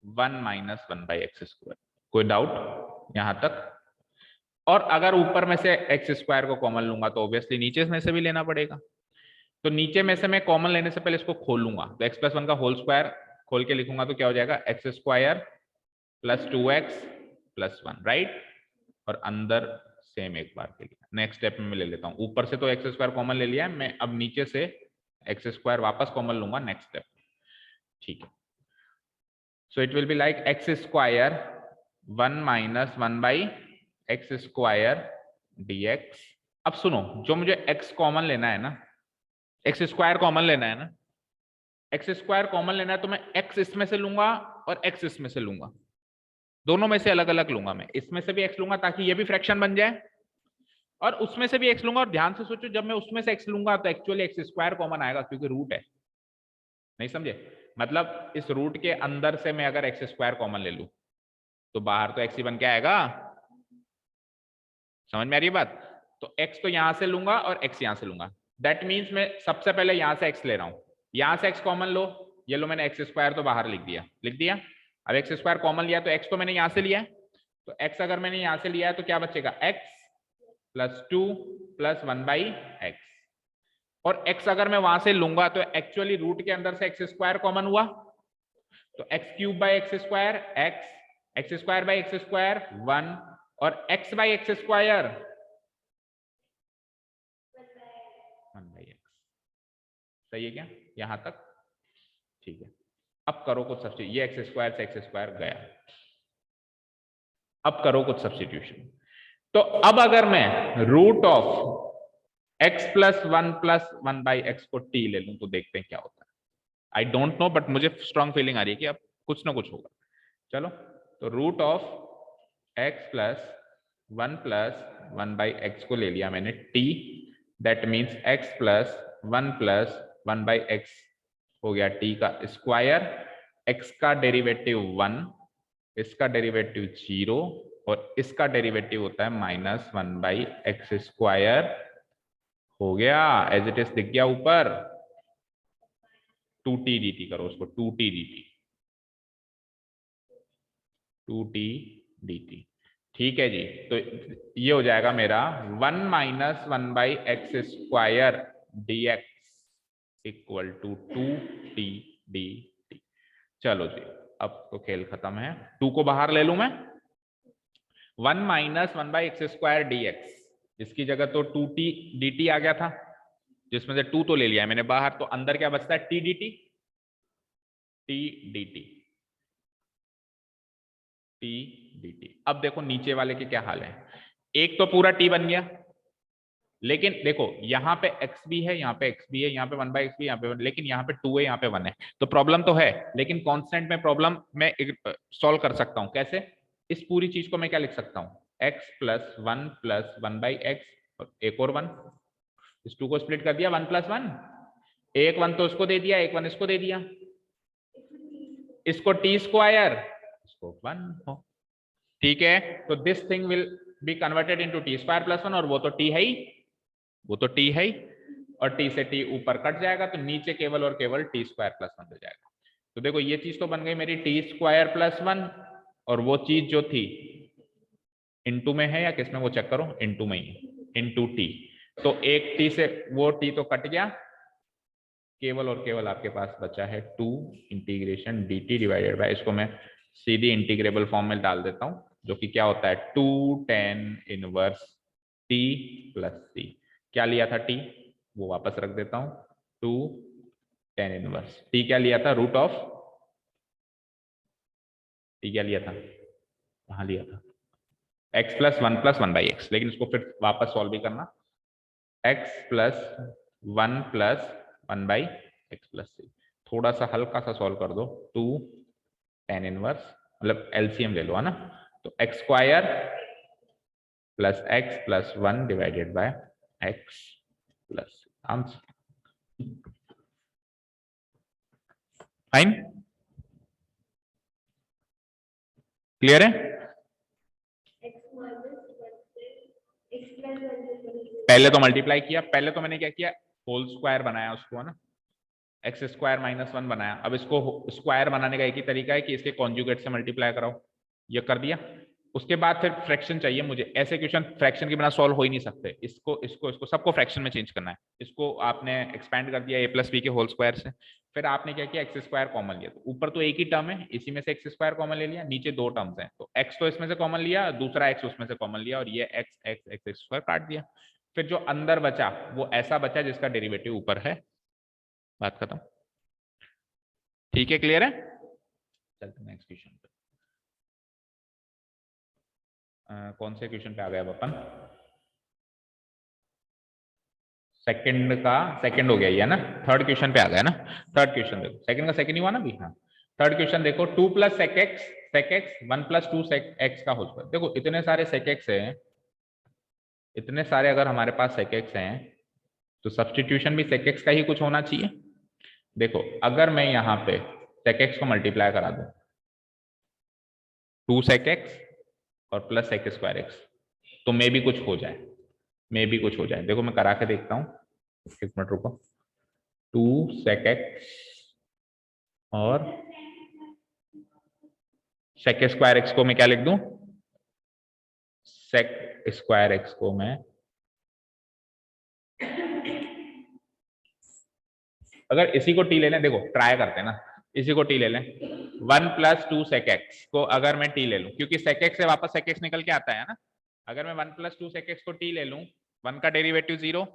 One minus one by x square. कोई डाउट यहां तक? और अगर ऊपर में से एक्स स्क्वायर को कॉमन लूंगा तो ऑब्वियसली नीचे में से भी लेना पड़ेगा। तो नीचे में से मैं कॉमन लेने से पहले इसको खोल लूंगा, तो एक्स प्लस वन का होल स्क्वायर खोल के लिखूंगा तो क्या हो जाएगा? X square plus two x plus one, right? और अंदर सेम एक बार के लिए नेक्स्ट स्टेप में मैं ले लेता हूं, ऊपर से तो एक्स स्क्वायर कॉमन ले लिया है, मैं अब नीचे से एक्स स्क्वायर वापस कॉमन लूंगा नेक्स्ट स्टेप। ठीक है, so it will be like x square one minus one by x square dx। अब सुनो, जो मुझे x कॉमन लेना है ना, एक्स स्क्वायर कॉमन लेना है ना, एक्स स्क्वायर कॉमन लेना है तो मैं x इसमें से लूंगा और x इसमें से लूंगा, दोनों में से अलग अलग लूंगा। मैं इसमें से भी x लूंगा ताकि ये भी फ्रैक्शन बन जाए, और उसमें से भी x लूंगा। और ध्यान से सोचो, जब मैं उसमें से x लूंगा तो एक्चुअली एक्स स्क्वायर कॉमन आएगा क्योंकि रूट है। नहीं समझे? मतलब इस रूट के अंदर से मैं अगर एक्स स्क्वायर कॉमन ले लूं तो बाहर तो x ही बन के आएगा। समझ में आ रही है बात? तो x तो यहां से लूंगा और x यहां से लूंगा, दैट मीन्स मैं सबसे पहले यहां से x ले रहा हूं, यहां से x कॉमन लो, ये लो मैंने एक्स स्क्वायर तो बाहर लिख दिया। अब एक्स स्क्वायर कॉमन लिया तो x तो मैंने यहां से लिया है, तो x अगर मैंने यहां से लिया है तो क्या बचेगा? x plus two plus one by x. और x अगर मैं वहां से लूंगा तो एक्चुअली रूट के अंदर से एक्स स्क्वायर कॉमन हुआ, तो x cube by x square x square by x square one, और x by x square one by x. सही है क्या यहां तक? ठीक है, अब करो कुछ सब्स्टिट्यूशन, ये एक्स स्क्वायर से एक्स स्क्वायर गया, अब करो कुछ सब्स्टिट्यूशन। तो अब अगर मैं root of x plus one by x को टी ले लूं तो देखते हैं क्या होता है। आई डोंट नो, बट मुझे स्ट्रॉन्ग फीलिंग आ रही है कि अब कुछ ना कुछ होगा। चलो, तो root of x plus one by x को ले लिया मैंने t, that means x plus one by x हो गया टी का स्क्वायर, एक्स का डेरिवेटिव 1, इसका डेरिवेटिव 0 और इसका डेरिवेटिव होता है -1 बाई एक्स स्क्वायर। हो गया, एज इट इज दिख गया ऊपर। 2t dt करो उसको, 2t dt। ठीक है जी, तो ये हो जाएगा मेरा 1 - 1 by x square dx equal to 2t dt। चलो जी, अब तो खेल खत्म है। 2 को बाहर ले लूं मैं, 1 - 1 बाई एक्स स्क्वायर dx, इसकी जगह तो 2t dt आ गया था, जिसमें से 2 तो ले लिया है मैंने बाहर, तो अंदर क्या बचता है, t dt t dt। अब देखो नीचे वाले के क्या हाल है, एक तो पूरा t बन गया, लेकिन देखो यहाँ पे x भी है, यहाँ पे x भी है, यहाँ पे 1 बाई एक्स भी, यहाँ पे 1, लेकिन यहाँ पे 2 है, यहाँ पे 1 है, तो प्रॉब्लम तो है, लेकिन कांस्टेंट में प्रॉब्लम मैं सॉल्व कर सकता हूँ। कैसे? इस पूरी चीज को मैं क्या लिख सकता हूँ, x plus one by x और एक और 1, इस 2 को स्प्लिट कर दिया, 1 + 1, एक 1 तो उसको दे दिया, एक 1 इसको दे दिया, इसको t स्क्वायर, इसको 1 हो। ठीक है, तो this thing will be converted into t square plus 1, और वो तो t है ही, वो तो t है ही, और t से t ऊपर कट जाएगा, तो नीचे केवल और केवल t स्क्वायर प्लस 1 हो जाएगा। तो देखो ये चीज तो बन गई मेरी t स्क्वायर प्लस 1, और वो चीज जो थी इनटू में है या किसमें, वो चेक करो, इनटू में ही है, इनटू t। तो एक t से वो t तो कट गया, केवल और केवल आपके पास बचा है 2 इंटीग्रेशन dt डिवाइडेड बाय, इसको मैं सीधी इंटीग्रेबल फॉर्म में डाल देता हूं, जो कि क्या होता है 2 tan inverse t plus c। क्या लिया था t, वो वापस रख देता हूं, 2 tan इनवर्स t, क्या लिया था, रूट ऑफ t, क्या लिया था, कहां लिया था, x plus one by x, लेकिन इसको फिर वापस सॉल्व भी करना, x plus one by x plus c, थोड़ा सा हल्का सा सॉल्व कर दो, 2 tan इनवर्स, मतलब एलसीएम ले लो है ना, तो x square plus x plus 1 divided by x plus, answer fine, clear है? पहले तो मल्टीप्लाई किया, पहले तो मैंने क्या किया, होल स्क्वायर बनाया उसको, है ना, एक्स स्क्वायर -1 बनाया। अब इसको स्क्वायर बनाने का एक ही तरीका है कि इसके कॉन्जुगेट से मल्टीप्लाई कराओ, ये कर दिया। उसके बाद फिर फ्रैक्शन चाहिए मुझे, ऐसे क्वेश्चन फ्रैक्शन के बिना सॉल्व हो ही नहीं सकते, इसको इसको इसको सबको फ्रैक्शन में चेंज करना है। इसको आपने एक्सपैंड कर दिया a + b के होल स्क्वायर से, फिर आपने क्या किया, एक्स स्क्वायर कॉमन लिया, तो ऊपर तो एक ही टर्म है, इसी में से एक्स स्क्वायर कॉमन ले लिया, नीचे 2 टर्म्स हैं, तो एक्स तो इसमें से कॉमन लिया, दूसरा एक्स उसमें से कॉमन लिया, और ये एक्स एक्स एक्स स्क्वायर काट दिया। फिर जो अंदर बचा वो ऐसा बचा जिसका डेरिवेटिव ऊपर है, बात खत्म। ठीक है, क्लियर है? चलते नेक्स्ट क्वेश्चन पे। कौन से क्वेश्चन पे आ गए अब अपन, सेकंड का सेकंड हो गया ये ना, थर्ड क्वेश्चन पे आ गया ना। थर्ड क्वेश्चन देखो, सेकंड का सेकंड ही हुआ ना भी, हाँ। थर्ड क्वेश्चन देखो, 2 + sec x 1 + 2 sec x का होल स्क्वायर। देखो इतने सारे sec x हैं, इतने सारे अगर हमारे पास sec x हैं, तो सब्सटीट्यूशन भी sec x का ही कुछ होना चाहिए। देखो अगर मैं यहाँ पे sec x को मल्टीप्लाई करा दूं, 2 sec x और प्लस sec स्क्वायर x, तो मे भी कुछ हो जाए, मे भी कुछ हो जाए। देखो मैं करा के देखता हूँ, एक मिनट रुको, 2 sec x और sec स्क्वायर x को मैं क्या लिख दूं, sec स्क्वायर x को मैं, अगर इसी को t ले लें, देखो ट्राई करते हैं ना, इसी को t ले लें, 1 + 2 sec x को अगर मैं t ले लूं, क्योंकि sec x से वापस sec x निकल के आता है ना, अगर मैं 1 + 2 sec x को t ले लूं, 1 का डेरिवेटिव 0,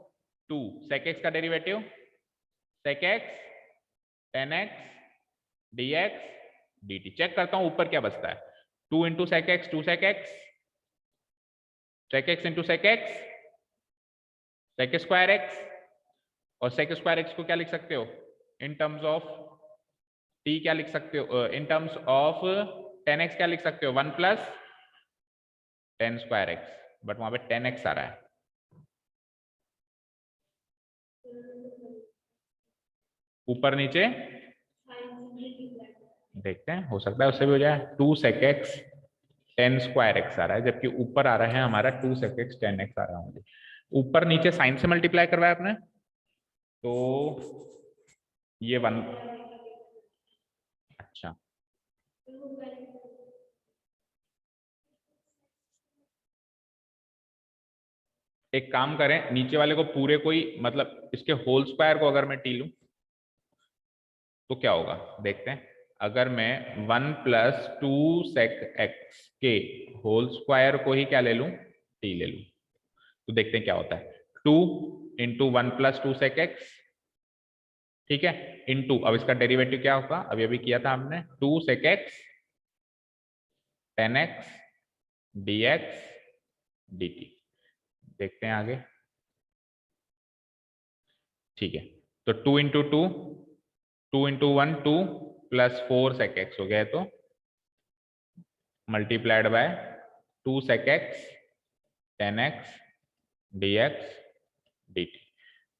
2 sec x का derivative sec x tan x dx dt। Check करता हूं ऊपर क्या बचता है, 2 into sec x, 2 sec x, sec x into sec x, sec square x, और सेक स्क्वायर एक्स को क्या लिख सकते हो इन टर्म्स ऑफ टी, क्या लिख सकते हो इन टर्म्स ऑफ टेन एक्स, क्या लिख सकते हो 1 plus ten square x, but वहां पे 10x आ रहा है। ऊपर नीचे देखते हैं, हो सकता है उससे भी हो जाए, 2 सेक एक्स 10 स्क्वायर एक्स आ रहा है, जबकि ऊपर आ रहा है हमारा 2 सेक एक्स 10x आ रहा है मुझे। ऊपर नीचे साइन से मल्टीप्लाई करवाया आपने, तो ये 1, अच्छा एक काम करें, नीचे वाले को पूरे को ही, मतलब इसके होल स्क्वायर को अगर मैं टी लूं तो क्या होगा देखते हैं। अगर मैं 1 प्लस 2 सेक एक्स के होल स्क्वायर को ही क्या ले लूं, टी ले लूं, तो देखते हैं क्या होता है। 2 इंटू 1 प्लस 2 सेक एक्स, ठीक है, इंटू, अब इसका डेरिवेटिव क्या होगा, अभी अभी किया था हमने, 2 sec x 10x dx dt। देखते हैं आगे, ठीक है, तो 2 into 2, 2 into 1 2 plus 4 sec x हो गया, तो multiplied by 2 sec x 10x dx dt।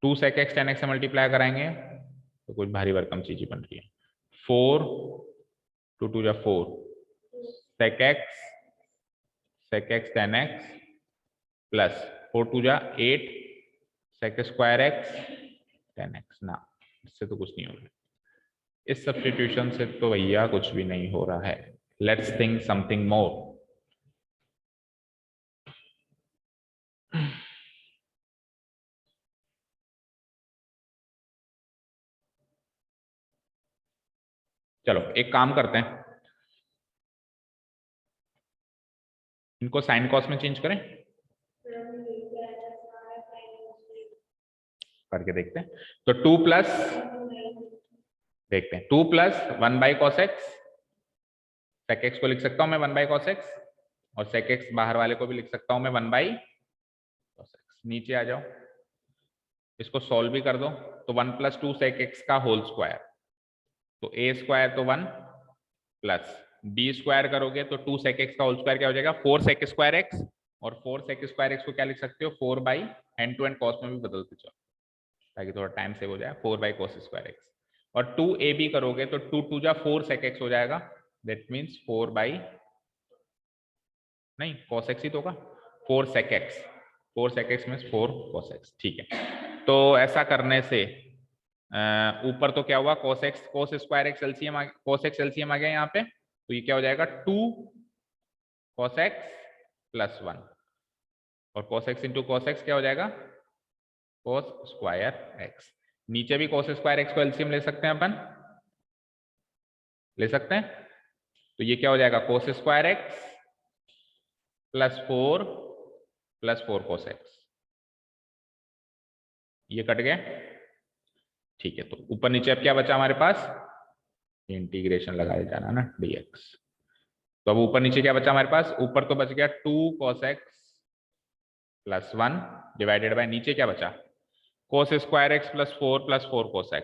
2 sec x 10x से मल्टीप्लाई कराएंगे तो कुछ भारी भरकम चीज बन रही है, 4 2 2 जा 4 सेक एक्स 10x प्लस 4 2 जा 8 सेक स्क्वायर एक्स 10x ना, इससे तो कुछ नहीं हो रहा है, इस सब्स्टिट्यूशन से तो भैया कुछ भी नहीं हो रहा है। Let's think something more. चलो एक काम करते हैं, इनको साइन कॉस में चेंज करें, करके देखते हैं। तो 2 प्लस, देखते हैं 2 plus 1 by cos x, sec x को लिख सकता हूं मैं 1 बाई कॉस एक्स, और सेक एक्स बाहर वाले को भी लिख सकता हूं मैं 1 बाई कॉस एक्स। नीचे आ जाओ, इसको सॉल्व भी कर दो, तो 1 प्लस 2 सेक एक्स का होल स्क्वायर, तो ए स्क्वायर तो 1 प्लस बी स्क्वायर करोगे तो 2 सेक एक्स का होल स्क्वायर क्या हो जाएगा 4 सेक स्क्वायर एक्स, और 4 सेक स्क्वायर एक्स को क्या लिख सकते हो 4 by and two and cos में भी बदलते चलो ताकि थोड़ा टाइम सेव हो जाए, 4 बाई कॉस स्क्वायर एक्स, और 2 ए बी करोगे तो 2 2 जा 4 सेक एक्स हो जाएगा, दैट मीन्स 4 बाई, नहीं cos x ही तो होगा, 4 sec x, 4 sec x means 4 cos x, ठीक है। तो ऐसा करने से ऊपर तो क्या हुआ cos x cos square x LCM cos x LCM आ गया यहाँ पे, तो ये क्या हो जाएगा 2 cos x प्लस 1, और cos x into cos x क्या हो जाएगा cos स्क्वायर x। नीचे भी cos स्क्वायर x को एलसीएम ले सकते हैं अपन, ले सकते हैं, तो ये क्या हो जाएगा cos square x plus 4 cos x, ये कट गया, ठीक है। तो ऊपर नीचे अब क्या बचा हमारे पास, इंटीग्रेशन लगाए जाना ना dx, तो अब ऊपर नीचे क्या बचा हमारे पास, ऊपर तो बच गया 2 cos x plus 1 divided by नीचे क्या बचा cos square x plus 4 cos x,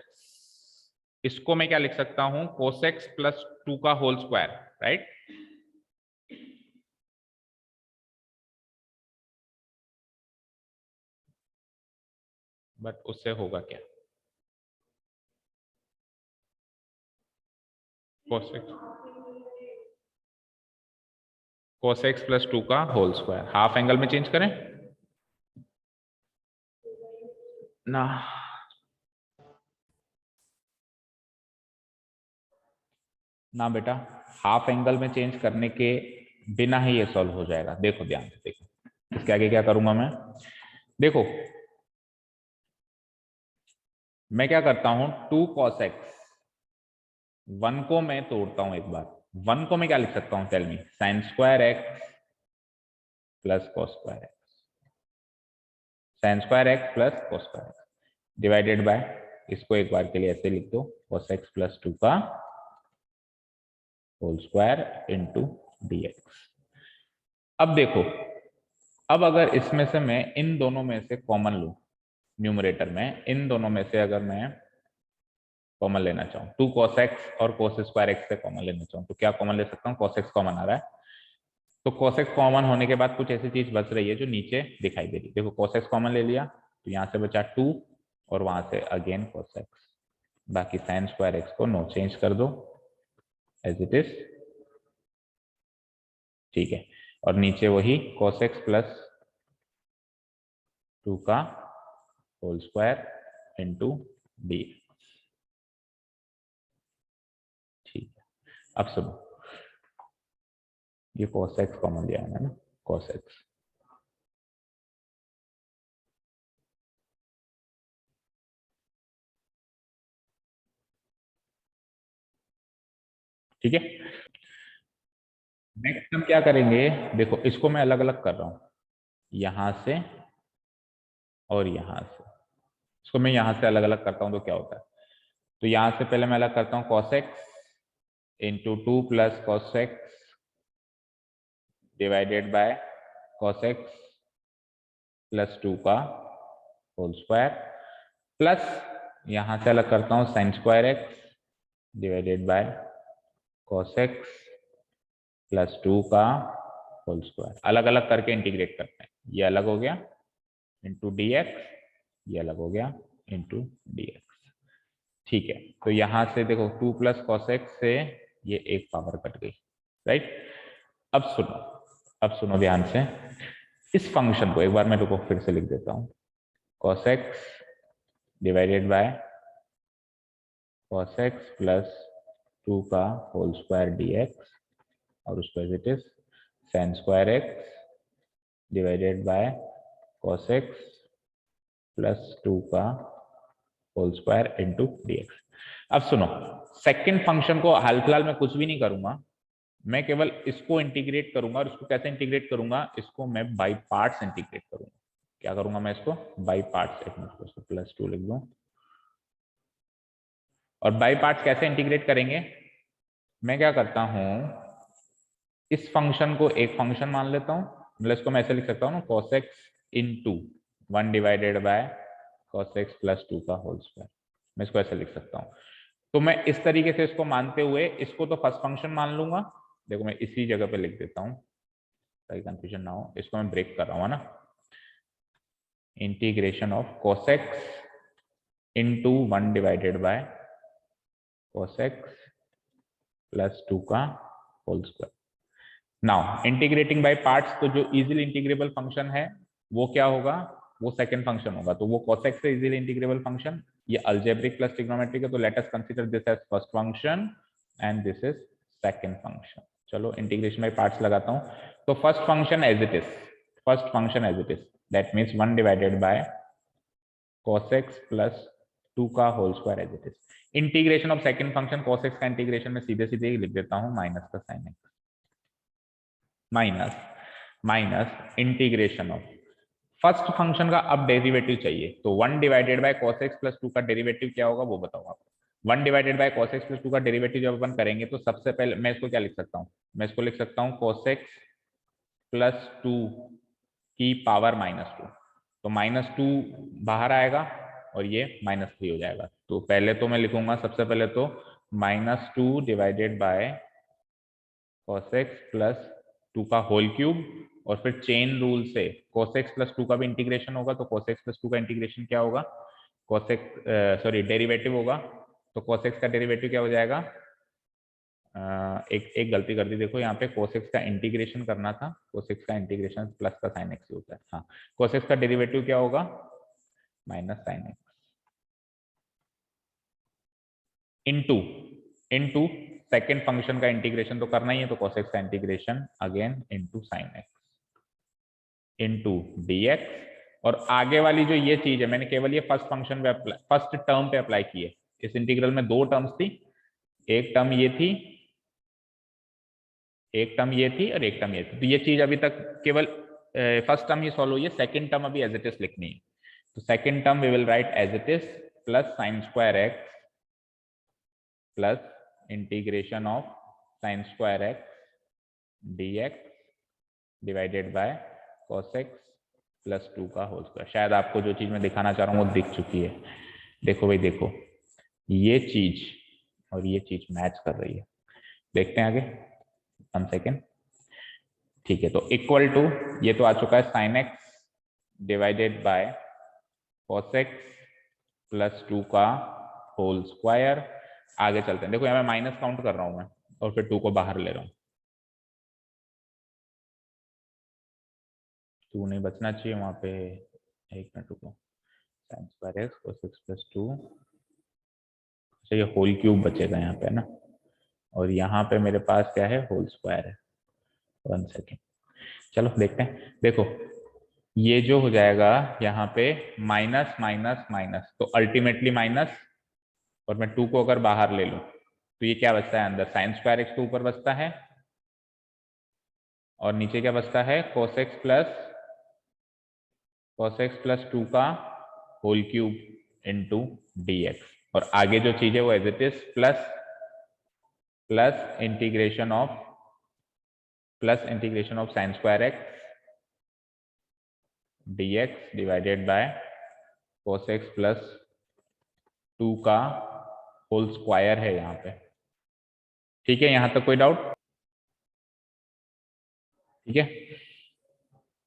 इसको मैं क्या लिख सकता हूं cos x प्लस 2 का होल स्क्वायर, राइट। बट उससे होगा क्या, cos x प्लस 2 का होल स्क्वायर, हाफ एंगल में चेंज करें ना, ना बेटा, हाफ एंगल में चेंज करने के बिना ही ये सॉल्व हो जाएगा। देखो ध्यान से देखो, इसके आगे क्या करूंगा मैं, देखो मैं क्या करता हूं 2 cos x, 1 को मैं तोड़ता हूं एक बार, 1 को मैं क्या लिख सकता हूं tell me, sine square x plus cos square x, sine square x plus cos square x divided by, इसको एक बार के लिए ऐसे लिख दो cos x प्लस 2 का होल स्क्वायर इंटू dx। अब देखो, अब अगर इसमें से मैं इन दोनों में से कॉमन लूं, न्यूमरेटर में इन दोनों में से अगर मैं कॉमन लेना चाहूँ, 2 cos x और cos स्क्वायर x से कॉमन लेना चाहूँ, तो क्या कॉमन ले सकता हूँ? cos x कॉमन आ रहा है, तो cos x कॉमन होने के बाद कुछ ऐसी चीज बच रही है जो नीचे दिखाई दे रही है। देखो cos x कॉमन ले लिया तो यहाँ से बचा 2 और वहां से अगेन cos x, बाकी sin स्क्वायर x को नो चेंज कर दो एज इट इज, ठीक है। और नीचे वही cos x प्लस 2 का होल स्क्वायर इंटू डी, ठीक है। अब सुनो, ये cos x कॉमन दिया है ना, cos x, ठीक है। नेक्स्ट हम क्या करेंगे, देखो इसको मैं अलग अलग कर रहा हूं, यहां से और यहां से, इसको मैं यहां से अलग अलग करता हूं तो क्या होता है, तो यहां से पहले मैं अलग करता हूं cos x into 2 plus cos x divided by cos x plus 2 का होल स्क्वायर, प्लस यहां से अलग करता हूं sin square x divided by cos x plus 2 का होल स्क्वायर, अलग अलग करके इंटीग्रेट करते हैं। ये अलग हो गया इंटू dx, ये अलग हो गया इंटू dx, ठीक है। तो यहां से देखो 2 प्लस cos x से ये एक पावर कट गई, राइट। अब सुनो, अब सुनो ध्यान से, इस फंक्शन को एक बार मैं रुको फिर से लिख देता हूं, cos x divided by cos x plus 2 का होल स्क्वायर dx, और उसको as it is sin square x divided by cos x plus 2 का होल स्क्वायर इंटू dx। अब सुनो, सेकंड फंक्शन को हाल फिलहाल मैं कुछ भी नहीं करूंगा, मैं केवल इसको इंटीग्रेट करूंगा, और इसको कैसे इंटीग्रेट करूंगा, इसको मैं बाई पार्ट्स इंटीग्रेट करूंगा। क्या करूंगा मैं इसको? बाई पार्ट्स, एक मिनट इसको प्लस 2 लिख दूं। और बाई पार्ट्स कैसे इंटीग्रेट करेंगे, मैं क्या करता हूं, इस फंक्शन को एक फंक्शन मान लेता हूं, मतलब इसको मैं ऐसे लिख सकता हूं ना, cos x into 1 divided by cos x plus 2 का होल स्क्वायर, मैं इसको ऐसे लिख सकता हूं। तो मैं इस तरीके से इसको मानते हुए इसको तो फर्स्ट फंक्शन मान लूंगा, देखो मैं इसी जगह पे लिख देता हूं ताकि कंफ्यूजन ना हो, इसको मैं ब्रेक कर रहा हूं ना, integration of cos x into 1 divided by cos x plus 2 का whole square. Now integrating by parts, तो जो इजीली इंटीग्रेबल फंक्शन है वो क्या होगा, वो सेकंड फंक्शन होगा, तो वो cos x से इजीली इंटीग्रेबल फंक्शन, ये अलजेब्रिक प्लस ट्रिग्नोमेट्रिक है, तो let us consider this as first function and this is second function. चलो इंटीग्रेशन बाय पार्ट्स लगाता हूं, तो first function as it is, first function as it is, that means 1 divided by cos x plus 2 का whole square as it is. Integration of second function cos x का इंटीग्रेशन में सीधे सीधे लिख देता हूं माइनस का sin x, minus minus integration of first function का अब डेरिवेटिव चाहिए, तो 1 divided by cos x plus 2 का डेरिवेटिव क्या होगा वो बताओ आप। 1 divided by cos x plus 2 का डेरिवेटिव जब अपन करेंगे तो सबसे पहले मैं इसको क्या लिख सकता हूँ, मैं इसको लिख सकता हूँ cos x प्लस 2 की पावर -2, तो -2 बाहर आएगा और ये -3 हो जाएगा। तो पहले तो मैं लिखूंगा सबसे पहले तो -2 divided by cos x plus 2 का होल क्यूब, और फिर चेन रूल से cos x प्लस 2 का भी इंटीग्रेशन होगा, तो cos x प्लस 2 का इंटीग्रेशन क्या होगा, cos x सॉरी डेरिवेटिव होगा, तो cos x का डेरिवेटिव क्या हो जाएगा, एक गलती कर दी, देखो यहाँ पे cos x का इंटीग्रेशन करना था, cos x का इंटीग्रेशन प्लस का sin x होता है, हाँ cos x का डेरिवेटिव क्या होगा, minus sin x into into second function का इंटीग्रेशन तो करना ही है, तो cos x का integration again into sin x into dx, और आगे वाली जो ये चीज है मैंने केवल ये फर्स्ट फंक्शन पे फर्स्ट टर्म पे अप्लाई की है। इस इंटीग्रल में दो टर्म्स थी, एक टर्म ये थी, एक टर्म ये थी और एक टर्म ये थी, तो ये चीज अभी तक केवल फर्स्ट टर्म ही सॉल्व हुई है, सेकंड टर्म अभी एज इट इज लिखनी है, तो second term we will write as it is plus sin square x plus integration of sine square x dx divided by cos x plus 2 का होल स्क्वायर। शायद आपको जो चीज मैं दिखाना चाह रहा हूँ वो दिख चुकी है। देखो भाई देखो, ये चीज और ये चीज मैच कर रही है। देखते हैं आगे, 1 सेकेंड। ठीक है, तो इक्वल टू, ये तो आ चुका है sine x divided by cos x plus 2 का होल स्क्वायर। आगे चलते हैं। देखो यहाँ मैं माइनस काउंट कर रहा हूं मैं, और फिर 2 को बाहर ले रहा हूं। 2 नहीं बचना चाहिए वहां पे, एक मिनट रुको। Sign square x cos x plus 2, तो ये होल क्यूब बचेगा यहाँ पे ना, और यहाँ पे मेरे पास क्या है, होल स्क्वायर है। 1 सेकेंड, चलो देखते हैं। देखो ये जो हो जाएगा यहाँ पे माइनस माइनस माइनस, तो अल्टीमेटली माइनस, और मैं 2 को अगर बाहर ले लूं तो ये क्या बचता है अंदर, साइन स्क्वायर एक्स तो ऊपर बचता है, और नीचे क्या बचता है, cos x प्लस 2 का होल क्यूब इंटू dx। और आगे जो चीज है वो as it is plus integration of sine square x dx divided by cos x plus 2 का होल स्क्वायर है यहाँ पे। ठीक है, यहां तक कोई डाउट? ठीक है,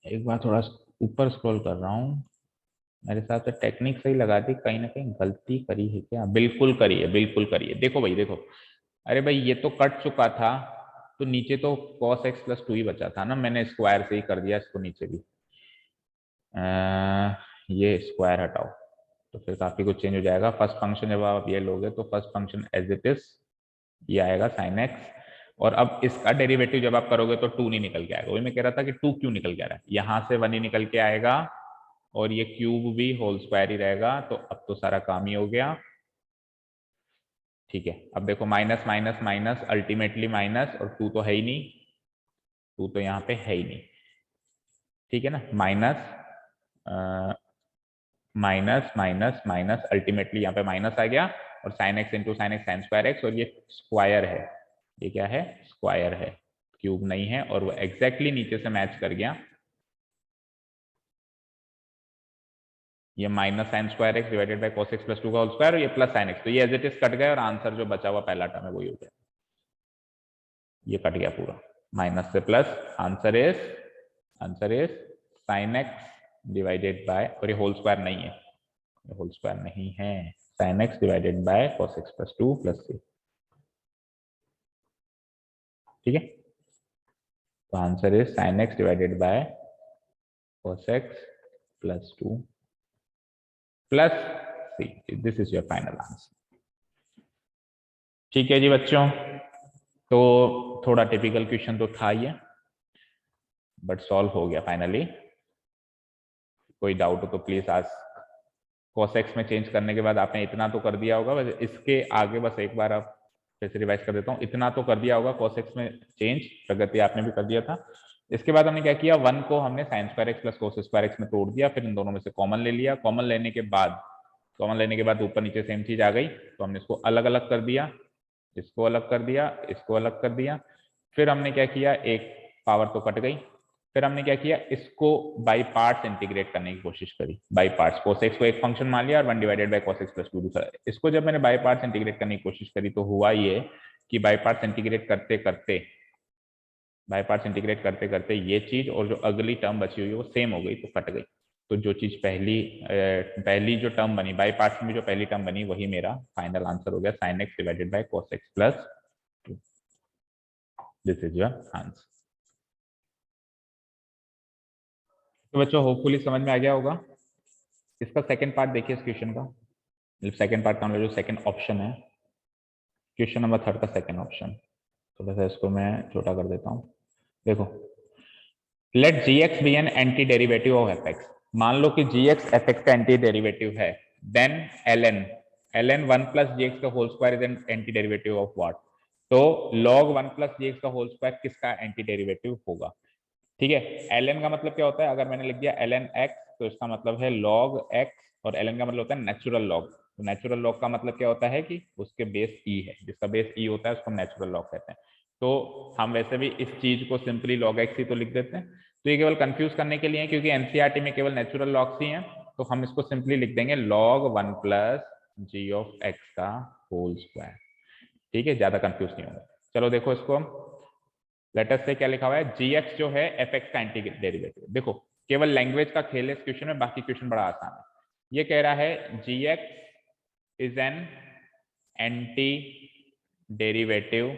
एक बार थोड़ा ऊपर स्क्रॉल कर रहा हूँ। मेरे हिसाब से टेक्निक सही लगा दी, कहीं ना कहीं गलती करी है क्या? बिल्कुल करी है, बिल्कुल करी है। देखो भाई देखो, अरे भाई ये तो कट चुका था, तो नीचे तो cos x प्लस 2 ही बचा था ना, मैंने स्क्वायर से ही कर दिया इसको नीचे भी। ये स्क्वायर हटाओ तो फिर काफी कुछ चेंज हो जाएगा। फर्स्ट फंक्शन जब आप ये लोगे तो first function as it is ये आएगा साइन एक्स, और अब इसका डेरिवेटिव जब आप करोगे तो 2 नहीं निकल के आएगा। वही मैं कह रहा था कि 2 क्यों निकल के आ रहा है, यहां से 1 ही निकल के आएगा, और ये क्यूब भी होल स्क्वायर ही रहेगा। तो अब तो सारा काम ही हो गया। ठीक है, अब देखो minus minus minus ultimately minus, और 2 तो है ही नहीं, 2 तो यहाँ पे है ही नहीं। ठीक है ना, minus minus minus minus ultimately यहाँ पे माइनस आ गया, और sine x into sine x sine square x, और ये स्क्वायर है, ये क्या है, स्क्वायर है, क्यूब नहीं है, और वो एग्जैक्टली नीचे से मैच कर गया। ये minus sign square x divided by cos x plus 2 का होल स्क्वायर, और ये प्लस साइन एक्स, तो ये एज इट इज कट गया, और आंसर जो बचा हुआ पहला टर्म है वही हो गया, ये कट गया पूरा माइनस से plus. Answer is sine x divided bye, और ये होल स्क्वायर नहीं है, ये होल स्क्वायर नहीं है, sine x divided by cos x plus 2 plus 3। ठीक है, तो answer is sine x divided by cos x plus 2 plus 3। This is your final answer. ठीक है जी बच्चों, तो थोड़ा टिपिकल क्वेश्चन तो था ये, बट सॉल्व हो गया फाइनली। कोई डाउट हो तो प्लीज आज cos x में चेंज करने के बाद आपने इतना तो कर दिया होगा, बस इसके आगे बस एक बार आप फिर से रिवाइज कर देता हूँ। इतना तो कर दिया होगा cos x में चेंज, प्रगति आपने भी कर दिया था। इसके बाद हमने क्या किया, 1 को हमने sign square x plus cos square x में तोड़ दिया, फिर इन दोनों में से कॉमन ले लिया। कॉमन लेने के बाद ऊपर नीचे सेम चीज आ गई, तो हमने इसको अलग अलग कर दिया, इसको अलग कर दिया, इसको अलग कर दिया। फिर हमने क्या किया, एक पावर तो कट गई, फिर हमने क्या किया, इसको बाई पार्ट्स इंटीग्रेट करने की कोशिश करी। बाई पार्ट्स, cos x को एक फंक्शन मान लिया, और 1 divided by cos x plus 2 दूसरा। इसको जब मैंने बाई पार्ट्स इंटीग्रेट करने की कोशिश करी तो हुआ ये कि बाई पार्ट्स इंटीग्रेट करते करते ये चीज और जो अगली टर्म बची हुई है वो सेम हो गई, तो कट गई। तो जो चीज पहली जो टर्म बनी बाई पार्ट्स में, जो पहली टर्म बनी, वही मेरा फाइनल आंसर हो गया, sine x divided by cos x plus 2। This is your answer. तो बच्चों होपफुली समझ में आ गया होगा। इसका सेकंड पार्ट देखिए इस क्वेश्चन का, मतलब सेकंड पार्ट का मतलब जो सेकंड ऑप्शन है, क्वेश्चन नंबर 3 का सेकंड ऑप्शन। थोड़ा सा इसको मैं छोटा कर देता हूँ। देखो, let g x be an anti derivative of f x. मान लो कि जी एक्स एफ एक्स का एंटी डेरिवेटिव है, then l n 1 plus g x का whole square is an anti derivative of what. तो log 1 प्लस जी एक्स का होल स्क्वायर किसका एंटी डेरिवेटिव होगा? ठीक है, एल एन का मतलब क्या होता है, अगर मैंने लिख दिया एल एन एक्स तो इसका मतलब है log x, और एल एन का मतलब होता है नेचुरल लॉग। तो नेचुरल लॉग का मतलब क्या होता है कि उसके बेस ई है, जिसका बेस ई होता है उसको नेचुरल लॉग कहते हैं। तो हम वैसे भी इस चीज को सिंपली log x ही तो लिख देते हैं, तो ये केवल कंफ्यूज करने के लिए है क्योंकि एनसीईआरटी में केवल नेचुरल लॉग्स ही हैं, तो हम इसको सिंपली लिख देंगे log 1 plus g of x का होल स्क्वायर। ठीक है, ज्यादा कंफ्यूज नहीं होगा। चलो देखो इसको, लेटर से क्या लिखा हुआ है, जी एक्स जो है एफ एक्स का एंटी डेरिवेटिव। देखो केवल लैंग्वेज का खेल है इस क्वेश्चन में, बाकी क्वेश्चन बड़ा आसान है। ये कह रहा है g x is an anti derivative,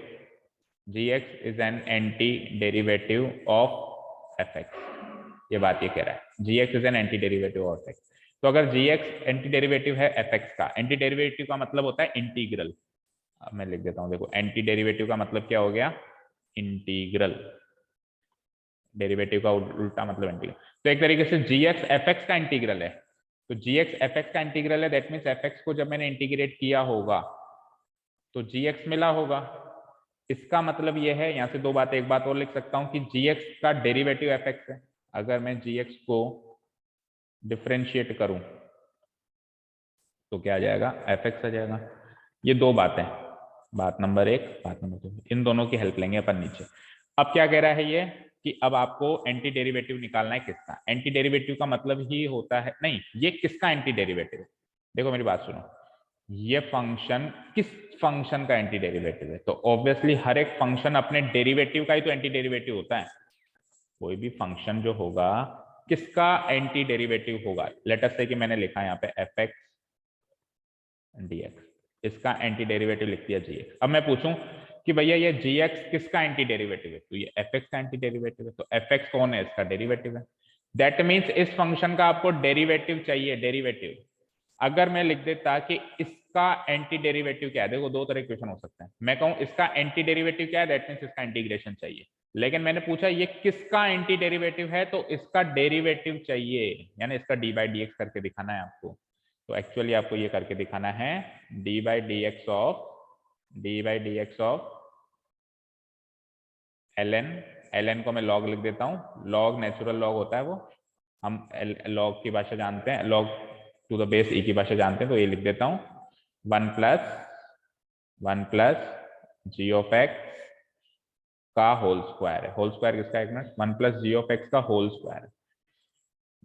g x is an anti derivative of f x, ये बात ये कह रहा है, g x is an anti derivative of x. तो अगर जी एक्स एंटी डेरिवेटिव है एफ एक्स का, एंटी डेरिवेटिव का मतलब होता है इंटीग्रल। अब मैं लिख देता हूं, देखो एंटी डेरिवेटिव का मतलब क्या हो गया, इंटीग्रल, डेरिवेटिव का उल्टा मतलब इंटीग्रल। तो एक तरीके से जी एक्स एफ एक्स का इंटीग्रल है, तो जी एक्स एफ एक्स का इंटीग्रल है, दैट मीन्स एफ एक्स को जब मैंने इंटीग्रेट किया होगा तो जी एक्स मिला होगा। इसका मतलब ये है, यहां से दो बातें, एक बात और लिख सकता हूं कि जी एक्स का डेरिवेटिव एफ एक्स है। अगर मैं जी एक्स को डिफ्रेंशिएट करूं तो क्या आ जाएगा, एफ एक्स आ जाएगा। ये दो बातें, बात नंबर एक, बात नंबर दो, इन दोनों की हेल्प लेंगे अपन नीचे। अब क्या कह रहा है ये कि अब आपको एंटी डेरिवेटिव निकालना है, किसका एंटी डेरिवेटिव का मतलब ही होता है, नहीं ये किसका एंटी डेरिवेटिव है। देखो मेरी बात सुनो, ये फंक्शन किस फंक्शन का एंटी डेरिवेटिव है, तो ऑब्वियसली हर एक फंक्शन अपने डेरिवेटिव का ही तो एंटी डेरिवेटिव होता है। कोई भी फंक्शन जो होगा किसका एंटी डेरिवेटिव होगा, लेट अस से कि मैंने लिखा है यहाँ पे एफ एक्स dx, इसका एंटी डेरिवेटिव लिख दिया जी एक्स। अब मैं पूछूं कि भैया ये जी एक्स किसका एंटी डेरिवेटिव है, तो ये एफ एक्स का एंटी डेरिवेटिव है, तो एफ एक्स कौन है, इसका डेरिवेटिव है। दैट मीन्स इस फंक्शन का आपको डेरिवेटिव चाहिए, डेरिवेटिव। अगर मैं लिख देता कि इसका एंटी डेरिवेटिव क्या है, देखो दो तरह के क्वेश्चन हो सकते हैं, मैं कहूं इसका एंटी डेरिवेटिव क्या है, दैट मीन्स इसका इंटीग्रेशन चाहिए। लेकिन मैंने पूछा ये किसका एंटी डेरिवेटिव है, तो इसका डेरिवेटिव चाहिए, यानी इसका डी बाई डी एक्स करके दिखाना है आपको। तो एक्चुअली आपको ये करके दिखाना है d by d x of l n, l n को मैं लॉग लिख देता हूँ, लॉग नेचुरल लॉग होता है वो, हम लॉग की भाषा जानते हैं, लॉग टू द बेस ई की भाषा जानते हैं, तो ये लिख देता हूँ 1 प्लस जी ऑफ एक्स का होल स्क्वायर है। होल स्क्वायर किसका, एक minute, 1 plus g of x का whole square,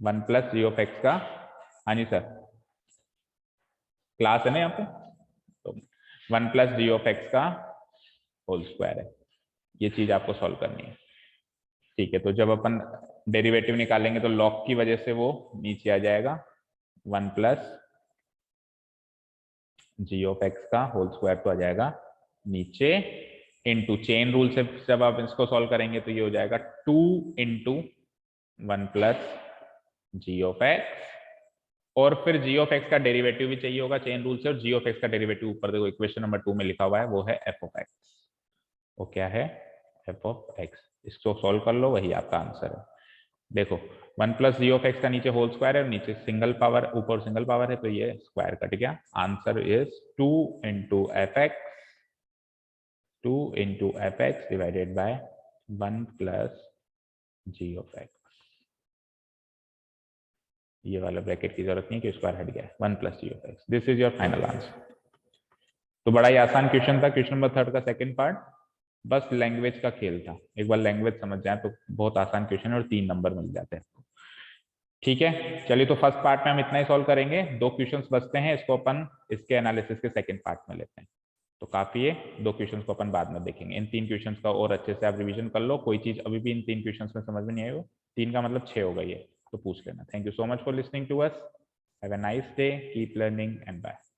1 plus g of x का, हाँ जी सर क्लास है ना यहाँ पे, तो 1 प्लस जी ऑफ एक्स का होल स्क्वायर है, ये चीज आपको सॉल्व करनी है। ठीक है, तो जब अपन डेरिवेटिव निकालेंगे तो लॉग की वजह से वो नीचे आ जाएगा, 1 प्लस जी ऑफ एक्स का होल स्क्वायर तो आ जाएगा नीचे, इनटू चेन रूल से जब आप इसको सॉल्व करेंगे तो ये हो जाएगा 2 into 1 plus g of x, और फिर जी ऑफ एक्स का डेरिवेटिव भी चाहिए होगा चेन रूल से, और जी ऑफ एक्स का डेरिवेटिव ऊपर देखो इक्वेशन नंबर 2 में लिखा हुआ है, वो है एफ ऑफ एक्स। वो क्या है, एफ ऑफ एक्स। इसको सॉल्व कर लो, वही आपका आंसर है। देखो 1 प्लस जी ऑफ एक्स का नीचे होल स्क्वायर है और नीचे सिंगल पावर, ऊपर सिंगल पावर है, तो ये स्क्वायर कट गया। Answer is 2 into f x, 2 into f x divided by 1 plus g of x. ये वाला ब्रैकेट की जरूरत नहीं कि स्क्वायर हट गया, 1 plus g of x. This is your final answer. तो बड़ा ही आसान क्वेश्चन था, क्वेश्चन नंबर 3 का सेकंड पार्ट, बस लैंग्वेज का खेल था। एक बार लैंग्वेज समझ जाए तो बहुत आसान क्वेश्चन है और 3 नंबर मिल जाते हैं। ठीक है, चलिए तो फर्स्ट पार्ट में हम इतना ही सॉल्व करेंगे, 2 क्वेश्चंस बचते हैं, इसको अपन इसके एनालिसिस के सेकंड पार्ट में लेते हैं। तो काफी है, 2 क्वेश्चंस को अपन बाद में देखेंगे। इन 3 क्वेश्चंस का और अच्छे से आप रिवीजन कर लो, कोई चीज अभी भी इन 3 क्वेश्चंस में समझ में नहीं आई हो, 3 का मतलब 6 हो गई है, तो पूछ लेना। Thank you so much for listening to us, have a nice day, keep learning and bye.